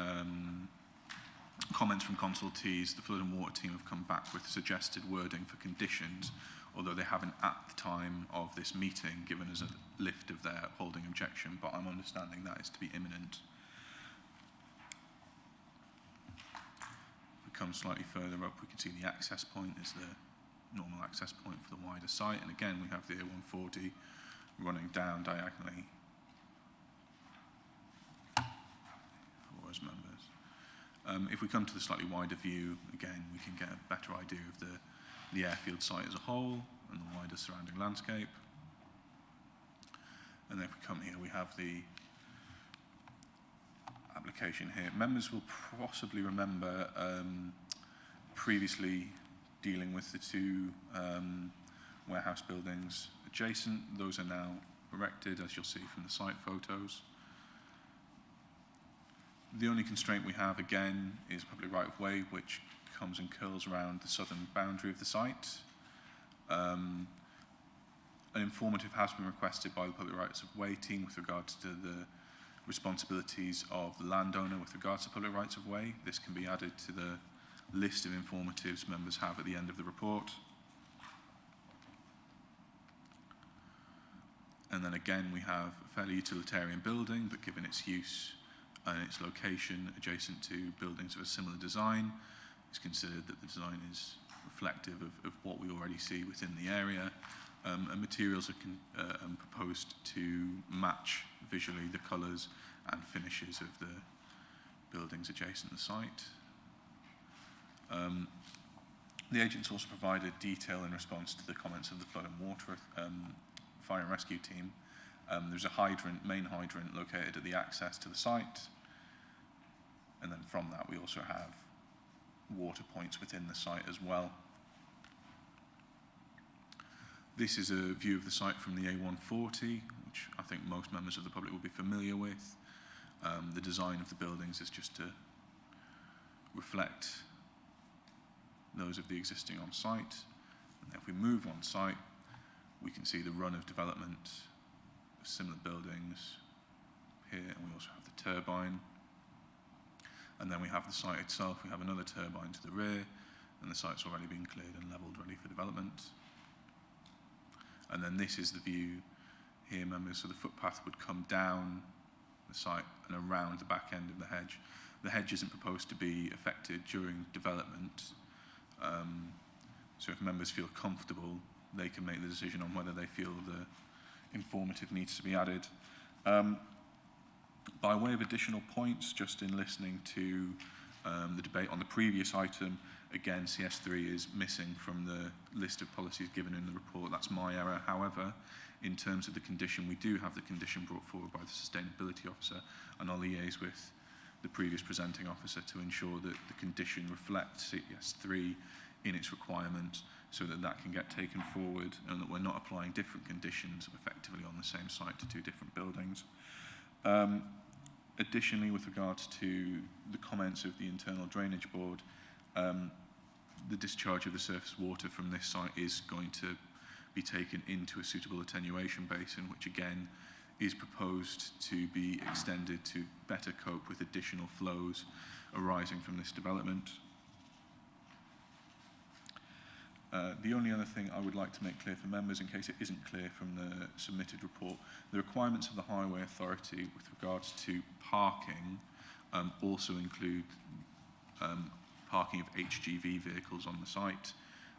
comments from consultees, the Flood and Water team have come back with suggested wording for conditions, although they haven't at the time of this meeting given us a lift of their holding objection, but I'm understanding that is to be imminent. If we come slightly further up, we can see the access point is the normal access point for the wider site, and again we have the A140 running down diagonally for us members. If we come to the slightly wider view, again we can get a better idea of the Iairfield site as a whole and the wider surrounding landscape. And then if we come here, we have the application here. Members will possibly remember previously dealing with the 2 warehouse buildings adjacent. Those are now erected, as you'll see from the site photos. The only constraint we have, again, is public right-of-way, which comes and curls around the southern boundary of the site. An informative has been requested by the public rights-of-way team with regards to the responsibilities of the landowner with regards to public rights-of-way. This can be added to the list of informatives members have at the end of the report. And then again, we have a fairly utilitarian building, but given its use and its location adjacent to buildings of a similar design, it's considered that the design is reflective of what we already see within the area, and materials are proposed to match visually the colours and finishes of the buildings adjacent to the site. The agents also provided detail in response to the comments of the flood and water fire and rescue team. There's a main hydrant located at the access to the site, and then from that we also have water points within the site as well. This is a view of the site from the A140, which I think most members of the public will be familiar with. The design of the buildings is just to reflect those of the existing on site. And if we move on site, we can see the run of development of similar buildings here, and we also have the turbine. And then we have the site itself. We have another turbine to the rear, and the site's already been cleared and levelled, ready for development. And then this is the view here, members. So the footpath would come down the site and around the back end of the hedge. The hedge isn't proposed to be affected during development. So if members feel comfortable, they can make the decision on whether they feel the informative needs to be added. By way of additional points, just in listening to the debate on the previous item, again, CS3 is missing from the list of policies given in the report. That's my error. However, in terms of the condition, we do have the condition brought forward by the Sustainability Officer, and I'll liaise with the previous presenting officer to ensure that the condition reflects CS3 in its requirement, so that that can get taken forward and that we're not applying different conditions effectively on the same site to two different buildings. Additionally, with regards to the comments of the Internal Drainage Board, the discharge of the surface water from this site is going to be taken into a suitable attenuation basin, which again is proposed to be extended to better cope with additional flows arising from this development. The only other thing I would like to make clear for members, in case it isn't clear from the submitted report, the requirements of the Highway Authority with regards to parking also include parking of HGV vehicles on the site,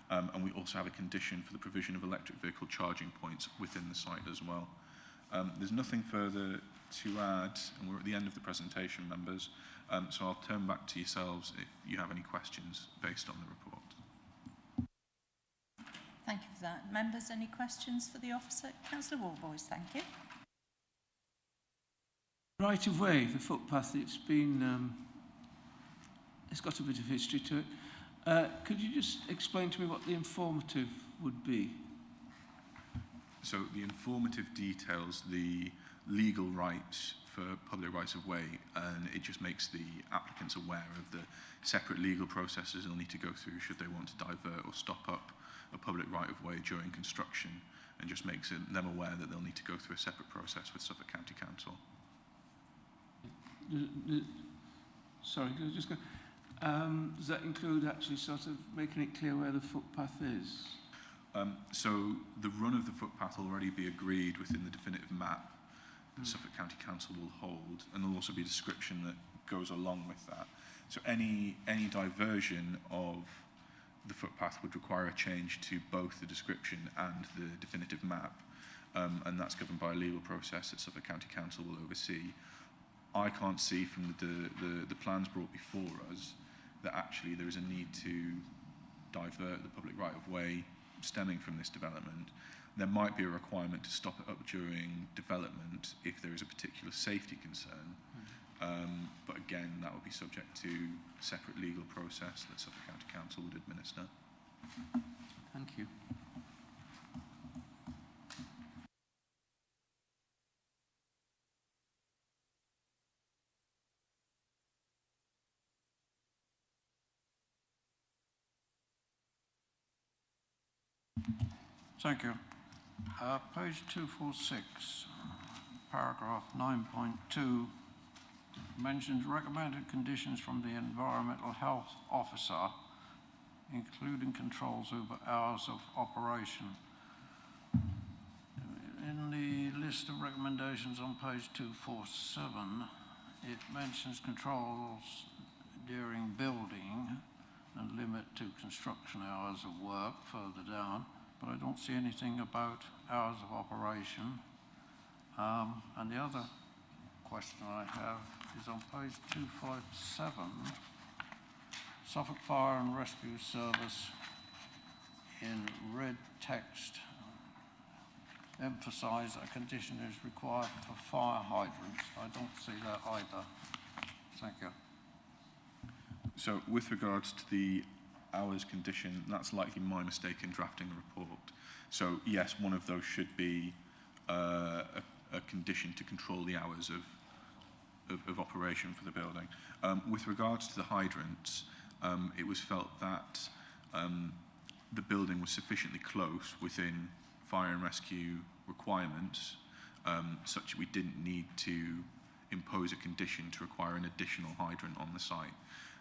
and we also have a condition for the provision of electric vehicle charging points within the site as well. There's nothing further to add, and we're at the end of the presentation, members, so I'll turn back to yourselves if you have any questions based on the report. Thank you for that. Members, any questions for the officer? Councillor Warboys, thank you. Right of way, the footpath, it's got a bit of history to it. Could you just explain to me what the informative would be? So the informative details the legal rights for public rights of way, and it just makes the applicants aware of the separate legal processes they'll need to go through should they want to divert or stop up a public right of way during construction, and just makes them aware that they'll need to go through a separate process with Suffolk County Council. Sorry, could I just go? Does that include actually sort of making it clear where the footpath is? So the run of the footpath will already be agreed within the definitive map that Suffolk County Council will hold, and there'll also be a description that goes along with that. So any diversion of the footpath would require a change to both the description and the definitive map, and that's governed by a legal process that Suffolk County Council will oversee. I can't see from the plans brought before us that actually there is a need to divert the public right of way stemming from this development. There might be a requirement to stop it up during development if there is a particular safety concern, but again, that would be subject to separate legal process that Suffolk County Council would administer. Thank you. Thank you. Page 246, paragraph 9.2, mentions recommended conditions from the Environmental Health Officer, including controls over hours of operation. In the list of recommendations on page 247, it mentions controls during building and limit to construction hours of work further down, but I don't see anything about hours of operation. And the other question I have is on page 257. Suffolk Fire and Rescue Service in red text emphasise a condition is required for fire hydrants. I don't see that either. Thank you. So with regards to the hours condition, that's likely my mistake in drafting the report. So yes, one of those should be a condition to control the hours of operation for the building. With regards to the hydrants, it was felt that the building was sufficiently close within fire and rescue requirements such that we didn't need to impose a condition to require an additional hydrant on the site.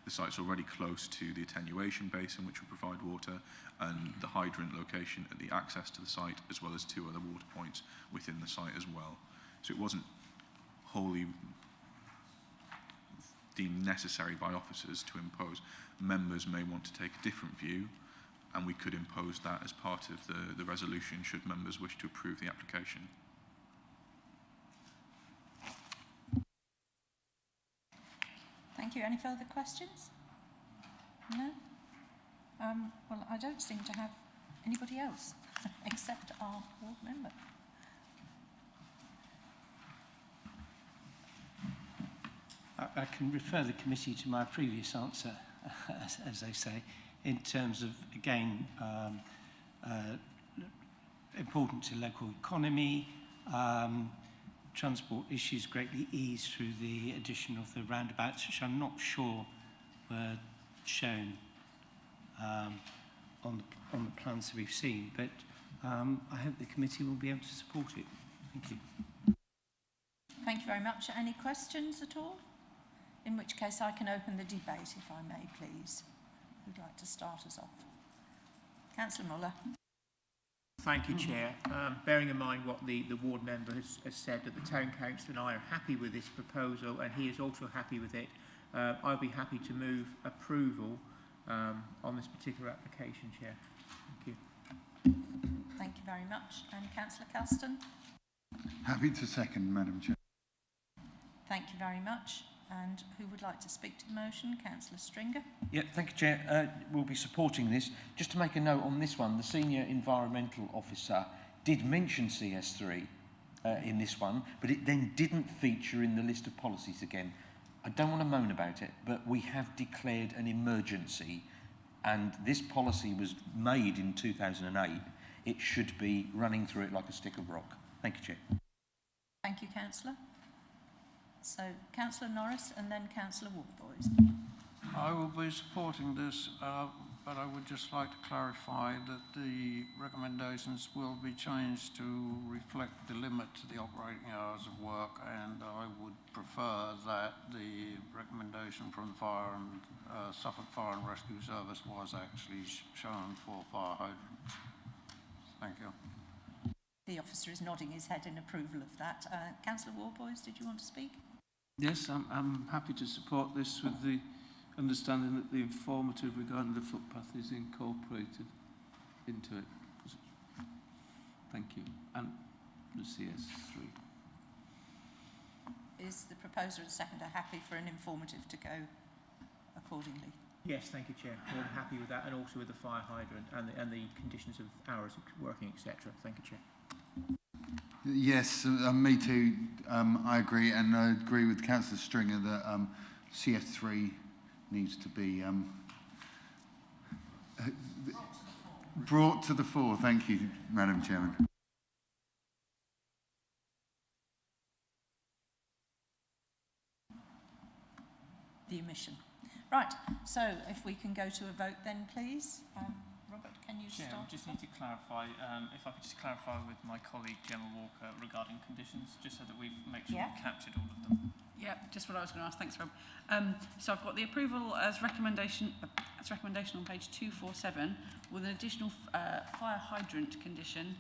The site's already close to the attenuation basin which will provide water, and the hydrant location at the access to the site, as well as 2 other water points within the site as well. So it wasn't wholly deemed necessary by officers to impose. Members may want to take a different view, and we could impose that as part of the resolution should members wish to approve the application. Thank you. Any further questions? No? Well, I don't seem to have anybody else except our ward member. I can refer the committee to my previous answer, as they say, in terms of, again, important to local economy, transport issues greatly eased through the addition of the roundabouts, which I'm not sure were shown on the plans that we've seen, but I hope the committee will be able to support it. Thank you. Thank you very much. Any questions at all? In which case I can open the debate, if I may, please. Who'd like to start us off? Councillor Muller. Thank you, Chair. Bearing in mind what the ward member has said, that the Town Council and I are happy with this proposal, and he is also happy with it, I'll be happy to move approval on this particular application, Chair. Thank you. Thank you very much. And Councillor Caston? Happy to second, Madam Chair. Thank you very much. And who would like to speak to the motion? Councillor Stringer. Yeah, thank you, Chair. We'll be supporting this. Just to make a note on this one, the Senior Environmental Officer did mention CS3 in this one, but it then didn't feature in the list of policies again. I don't want to moan about it, but we have declared an emergency, and this policy was made in 2008. It should be running through it like a stick of rock. Thank you, Chair. Thank you, Councillor. So, Councillor Norris and then Councillor Warboys. I will be supporting this, but I would just like to clarify that the recommendations will be changed to reflect the limit to the operating hours of work, and I would prefer that the recommendation from Fire and Suffolk Fire and Rescue Service was actually shown for fire hydrants. Thank you. The officer is nodding his head in approval of that. Councillor Warboys, did you want to speak? Yes, I'm happy to support this with the understanding that the informative regarding the footpath is incorporated into it. Thank you. And the CS3. Is the proposer and seconder happy for an informative to go accordingly? Yes, thank you, Chair. We're happy with that, and also with the fire hydrant and the conditions of hours of working, etc. Thank you, Chair. Yes, me too. I agree, and I agree with Councillor Stringer that CS3 needs to be brought to the fore. Thank you, Madam Chairman. The omission. Right, so if we can go to a vote then, please. Robert, can you Chair, start? I just need to clarify, if I could just clarify with my colleague Gemma Walker regarding conditions, just so that we make sure we've captured all of them. Yeah, just what I was going to ask. Thanks, Rob. So I've got the approval as recommendation on page 247 with an additional fire hydrant condition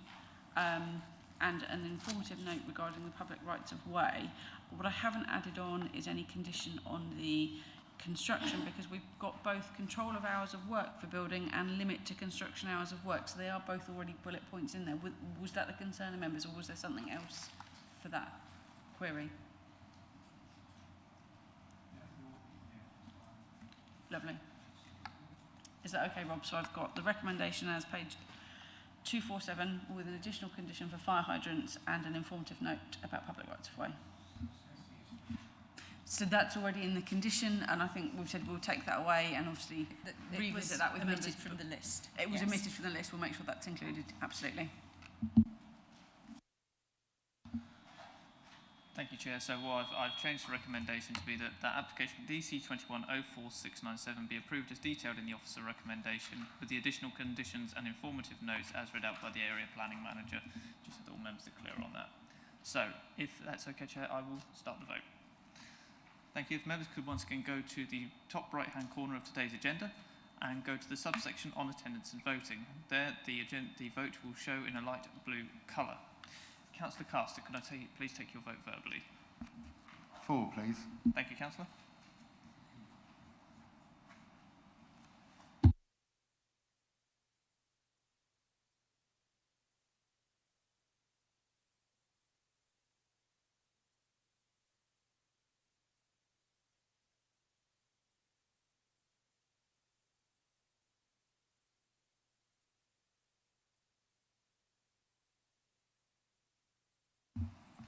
and an informative note regarding the public rights of way. What I haven't added on is any condition on the construction, because we've got both control of hours of work for building and limit to construction hours of work, so they are both already bullet points in there. Was that the concern of members, or was there something else for that query? Lovely. Is that okay, Rob? So I've got the recommendation as page 247 with an additional condition for fire hydrants and an informative note about public rights of way. So that's already in the condition, and I think we've said we'll take that away and obviously revisit that with omitted members. from the list. It was Yes. omitted from the list. We'll make sure that's included. Absolutely. Thank you, Chair. So I've changed the recommendation to be that application DC 21-04697 be approved as detailed in the officer recommendation with the additional conditions and informative notes as read out by the area planning manager, just so that all members are clear on that. So if that's okay, Chair, I will start the vote. Thank you. If members could once again go to the top right-hand corner of today's agenda and go to the subsection on attendance and voting. There, the vote will show in a light blue colour. Councillor Caster, could I please take your vote verbally? 4, please. Thank you, Councillor.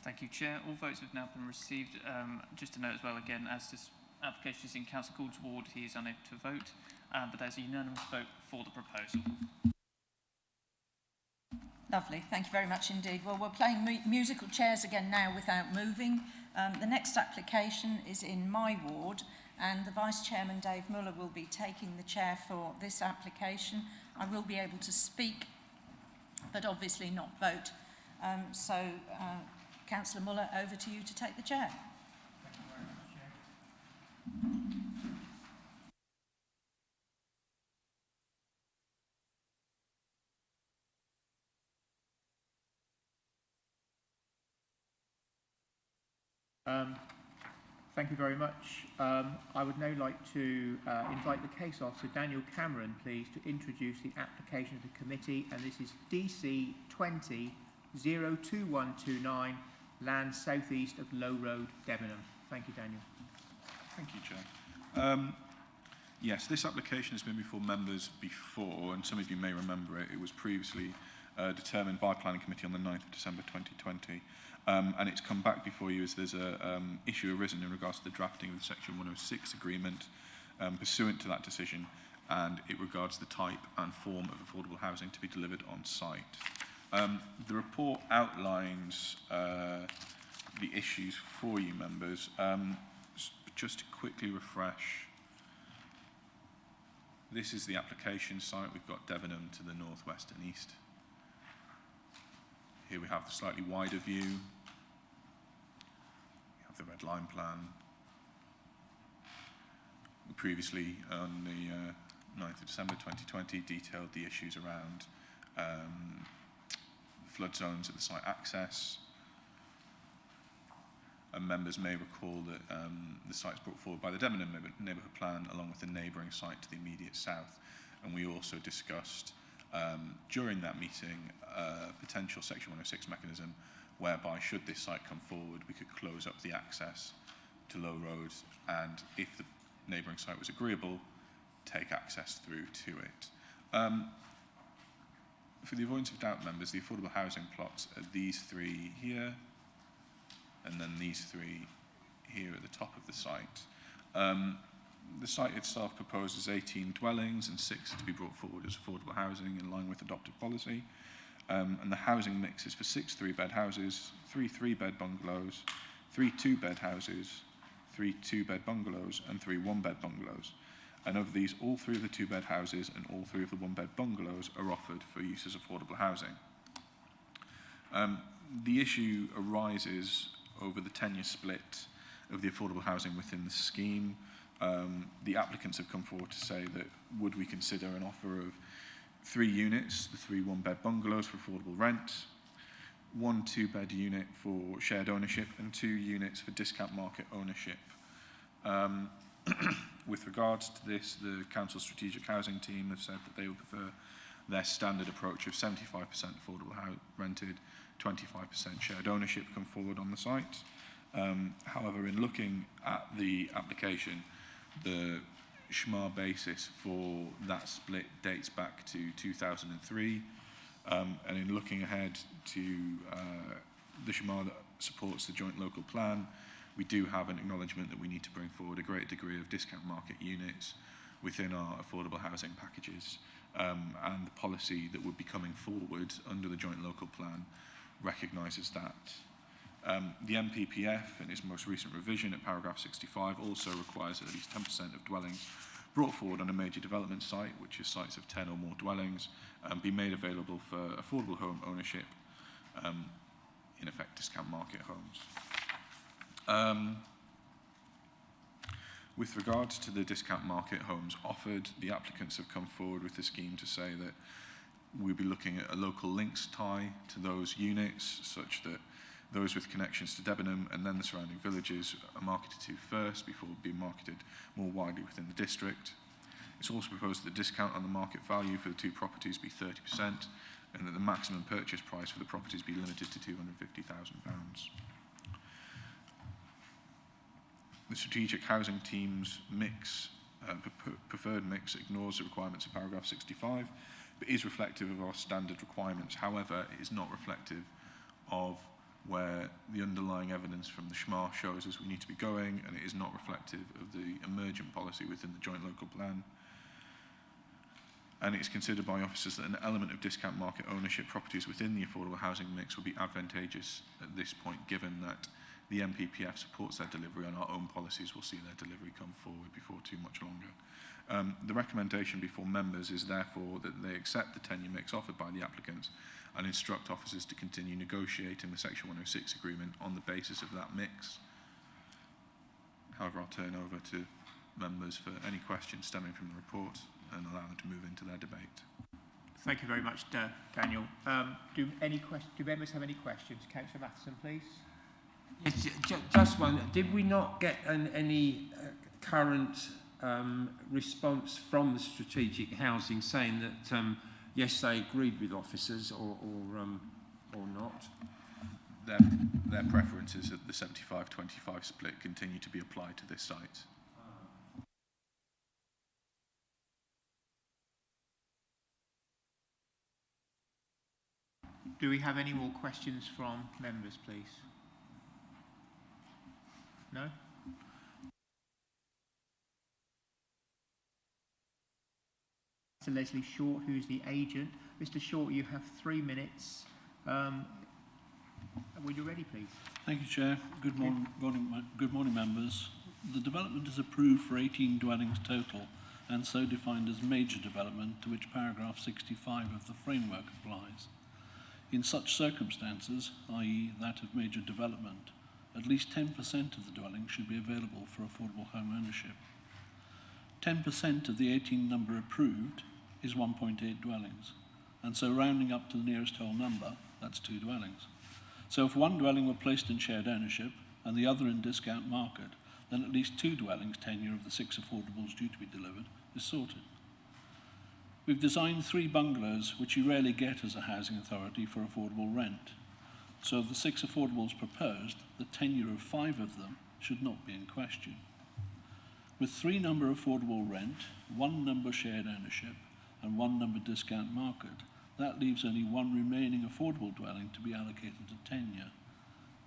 Thank you, Chair. All votes have now been received. Just to note as well, again, as this application is in Councillor Gould's ward, he is unable to vote, but there's a unanimous vote for the proposal. Lovely, thank you very much indeed. Well, we're playing musical chairs again now without moving. The next application is in my ward, and the Vice Chairman, Dave Muller, will be taking the chair for this application. I will be able to speak, but obviously not vote. Councillor Muller, over to you to take the chair. Thank you very much, Chair. Thank you very much. I would now like to invite the case officer, Daniel Cameron, please, to introduce the application to the committee, and this is DC 20-02129, land southeast of Low Road, Debenham. Thank you, Daniel. Thank you, Chair. Yes, this application has been before members before, and some of you may remember it. It was previously determined by Planning Committee on the 9th of December 2020, and it's come back before you as there's a issue arisen in regards to the drafting of the Section 106 agreement pursuant to that decision, and it regards the type and form of affordable housing to be delivered on site. The report outlines the issues for you members. Just to quickly refresh, this is the application site. We've got Debenham to the northwest and east. Here we have the slightly wider view. We have the red line plan. We previously, on the 9th of December 2020, detailed the issues around flood zones at the site access. And members may recall that the site's brought forward by the Debenham neighbourhood plan along with the neighbouring site to the immediate south. And we also discussed during that meeting a potential Section 106 mechanism whereby should this site come forward we could close up the access to Low Road, and if the neighbouring site was agreeable, take access through to it. For the avoidance of doubt, members, the affordable housing plots are these three here, and then these three here at the top of the site. The site itself proposes 18 dwellings and 6 to be brought forward as affordable housing in line with adopted policy. And the housing mix is for 6 3-bed houses, 3 3-bed bungalows, 3 2-bed houses, 3 2-bed bungalows, and 3 1-bed bungalows. And of these, all 3 of the 2-bed houses and all 3 of the 1-bed bungalows are offered for use as affordable housing. The issue arises over the tenure split of the affordable housing within the scheme. The applicants have come forward to say that would we consider an offer of 3 units, the 3 1-bed bungalows for affordable rent, 1 2-bed unit for shared ownership, and 2 units for discount market ownership. With regards to this, the Council's strategic housing team have said that they would prefer their standard approach of 75% affordable rented, 25% shared ownership come forward on the site. However, in looking at the application, the SHMA basis for that split dates back to 2003, and in looking ahead to the SHMA that supports the joint local plan, we do have an acknowledgement that we need to bring forward a great degree of discount market units within our affordable housing packages, and the policy that would be coming forward under the joint local plan recognises that. The MPPF, in its most recent revision at paragraph 65, also requires that at least 10% of dwellings brought forward on a major development site, which is sites of 10 or more dwellings, be made available for affordable home ownership, in effect discount market homes. With regards to the discount market homes offered, the applicants have come forward with a scheme to say that we'll be looking at a local links tie to those units, such that those with connections to Debenham and then the surrounding villages are marketed to first before being marketed more widely within the district. It's also proposed that the discount on the market value for the two properties be 30% and that the maximum purchase price for the properties be limited to £250,000. The strategic housing team's mix, preferred mix, ignores the requirements of paragraph 65, but is reflective of our standard requirements. However, it is not reflective of where the underlying evidence from the SHMA shows us we need to be going, and it is not reflective of the emergent policy within the joint local plan. And it's considered by officers that an element of discount market ownership properties within the affordable housing mix will be advantageous at this point, given that the MPPF supports their delivery and our own policies will see their delivery come forward before too much longer. The recommendation before members is therefore that they accept the tenure mix offered by the applicants and instruct officers to continue negotiating the Section 106 agreement on the basis of that mix. However, I'll turn over to members for any questions stemming from the report and allow them to move into their debate. Thank you very much, Daniel. Do members have any questions? Councillor Matheson, please. Yes, just one. Did we not get any current response from the strategic housing saying that yes, they agreed with officers or not? Their preferences at the 75-25 split continue to be applied to this site. Do we have any more questions from members, please? No? To Leslie Short, who's the agent. Mr. Short, you have 3 minutes. When you're ready, please. Thank you, Chair. Good morning, members. The development is approved for 18 dwellings total and so defined as major development, to which paragraph 65 of the framework applies. In such circumstances, i.e. that of major development, at least 10% of the dwellings should be available for affordable home ownership. 10% of the 18 number approved is 1.8 dwellings, and so rounding up to the nearest whole number, that's 2 dwellings. So if one dwelling were placed in shared ownership and the other in discount market, then at least 2 dwellings tenure of the 6 affordables due to be delivered is sorted. We've designed 3 bungalows, which you rarely get as a housing authority, for affordable rent. So of the 6 affordables proposed, the tenure of 5 of them should not be in question. With 3 number affordable rent, 1 number shared ownership, and 1 number discount market, that leaves only 1 remaining affordable dwelling to be allocated to tenure.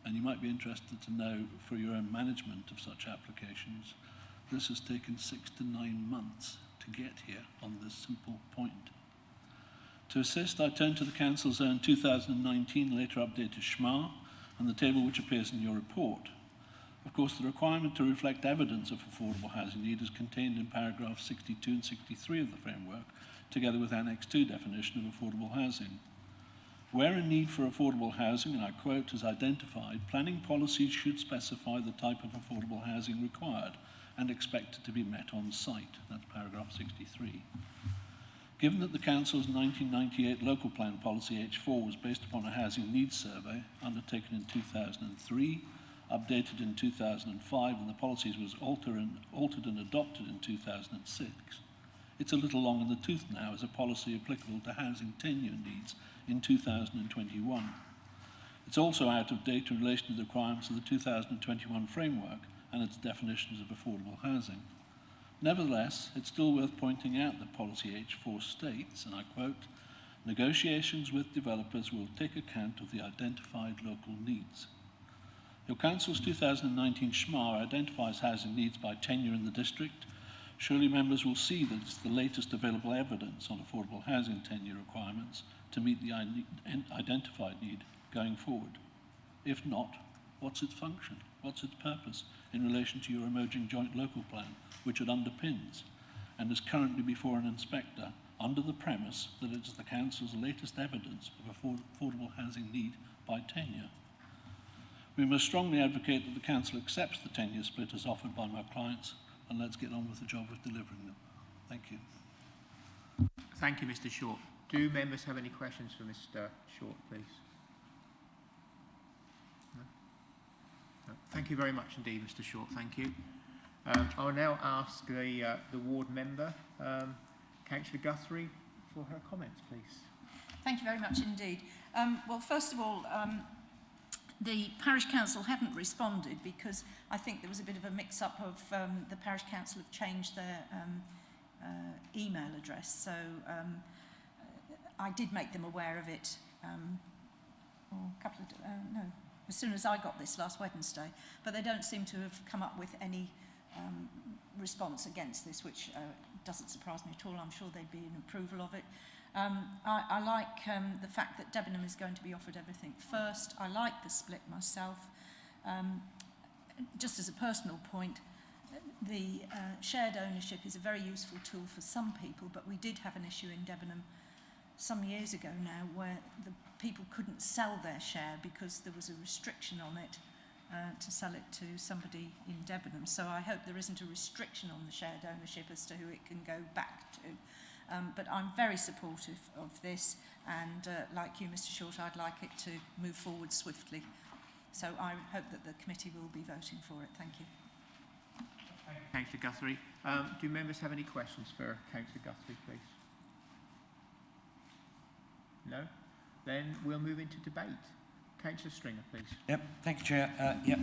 And you might be interested to know, for your own management of such applications, this has taken 6 to 9 months to get here on this simple point. To assist, I turn to the Council's own 2019 later updated SHMA and the table which appears in your report. Of course, the requirement to reflect evidence of affordable housing need is contained in paragraphs 62 and 63 of the framework, together with Annex 2 definition of affordable housing. Where a need for affordable housing, and I quote, is identified, planning policies should specify the type of affordable housing required and expected to be met on site. That's paragraph 63. Given that the Council's 1998 local plan policy H4 was based upon a housing needs survey undertaken in 2003, updated in 2005, and the policies was altered and adopted in 2006, it's a little long in the tooth now as a policy applicable to housing tenure needs in 2021. It's also out of date in relation to the requirements of the 2021 framework and its definitions of affordable housing. Nevertheless, it's still worth pointing out that Policy H4 states, and I quote, "Negotiations with developers will take account of the identified local needs." Your Council's 2019 SHMAR identifies housing needs by tenure in the district. Surely members will see that it's the latest available evidence on affordable housing tenure requirements to meet the identified need going forward. If not, what's its function? What's its purpose in relation to your emerging joint local plan, which it underpins and is currently before an inspector under the premise that it is the Council's latest evidence of affordable housing need by tenure? We must strongly advocate that the Council accepts the tenure split as offered by my clients, and let's get on with the job of delivering them. Thank you. Thank you, Mr. Short. Do members have any questions for Mr. Short, please? No? No. Thank you very much indeed, Mr. Short. Thank you. I'll now ask the ward member, Councillor Guthrie, for her comments, please. Thank you very much indeed. Well, first of all, the Parish Council haven't responded because I think there was a bit of a mix-up of the Parish Council have changed their email address. So I did make them aware of it as soon as I got this last Wednesday. But they don't seem to have come up with any response against this, which doesn't surprise me at all. I'm sure they'd be in approval of it. I like the fact that Debenham is going to be offered everything first. I like the split myself. Just as a personal point, the shared ownership is a very useful tool for some people, but we did have an issue in Debenham some years ago now where the people couldn't sell their share because there was a restriction on it to sell it to somebody in Debenham. So I hope there isn't a restriction on the shared ownership as to who it can go back to. But I'm very supportive of this, and like you, Mr. Short, I'd like it to move forward swiftly. So I hope that the committee will be voting for it. Thank you. Councillor Guthrie. Do members have any questions for Councillor Guthrie, please? No? Then we'll move into debate. Councillor Stringer, please. Yep, thank you, Chair.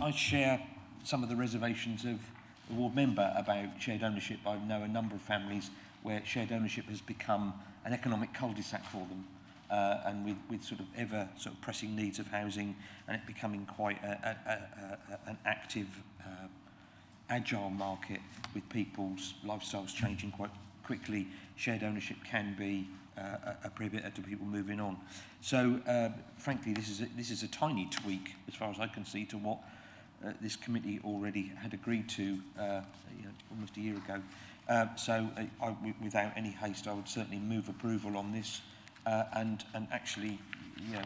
I share some of the reservations of the ward member about shared ownership. I know a number of families where shared ownership has become an economic cul-de-sac for them, and with sort of ever sort of pressing needs of housing and it becoming quite an active, agile market with people's lifestyles changing quite quickly, shared ownership can be a prohibitor to people moving on. So, frankly, this is a tiny tweak, as far as I can see, to what this committee already had agreed to almost a year ago. Without any haste, I would certainly move approval on this. And actually, I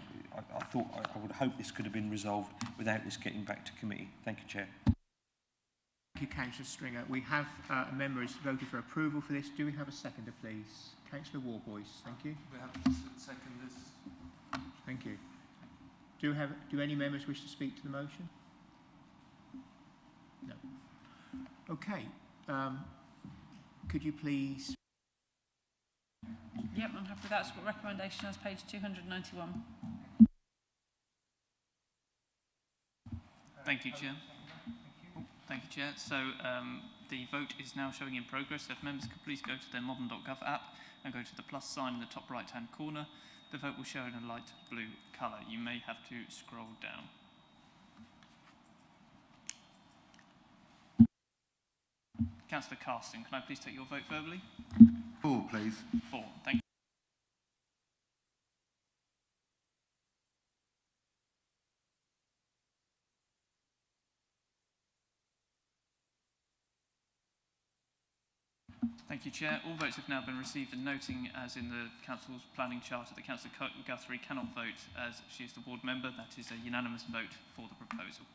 would hope this could have been resolved without this getting back to committee. Thank you, Chair. Thank you, Councillor Stringer. We have a member who's voted for approval for this. Do we have a seconder, please? Councillor Warboys, thank you. We have to second this. Thank you. Do any members wish to speak to the motion? No. Okay. Could you please? Yep, I'm happy with that. It's got recommendation as page 291. Thank you, Chair. Thank you, Chair. So the vote is now showing in progress. If members could please go to their modern.gov app and go to the plus sign in the top right-hand corner, the vote will show in a light blue colour. You may have to scroll down. Councillor Carston, can I please take your vote verbally? 4, please. 4. Thank you. Thank you, Chair. All votes have now been received, and noting, as in the Council's planning charter, that Councillor Guthrie cannot vote as she is the ward member, that is a unanimous vote for the proposal.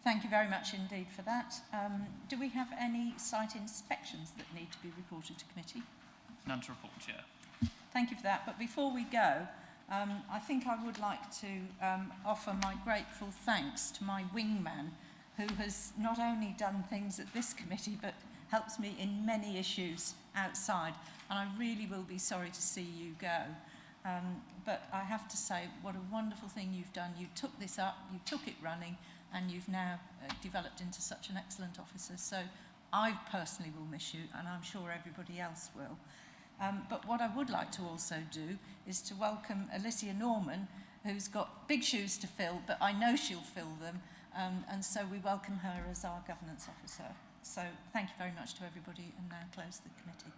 Thank you very much indeed for that. Do we have any site inspections that need to be reported to committee? None to report, Chair. Thank you for that. But before we go, I think I would like to offer my grateful thanks to my wingman, who has not only done things at this committee, but helps me in many issues outside. And I really will be sorry to see you go. But I have to say, what a wonderful thing you've done. You took this up, you took it running, and you've now developed into such an excellent officer. So I personally will miss you, and I'm sure everybody else will. But what I would like to also do is to welcome Alicia Norman, who's got big shoes to fill, but I know she'll fill them, and so we welcome her as our governance officer. So thank you very much to everybody, and now close the committee.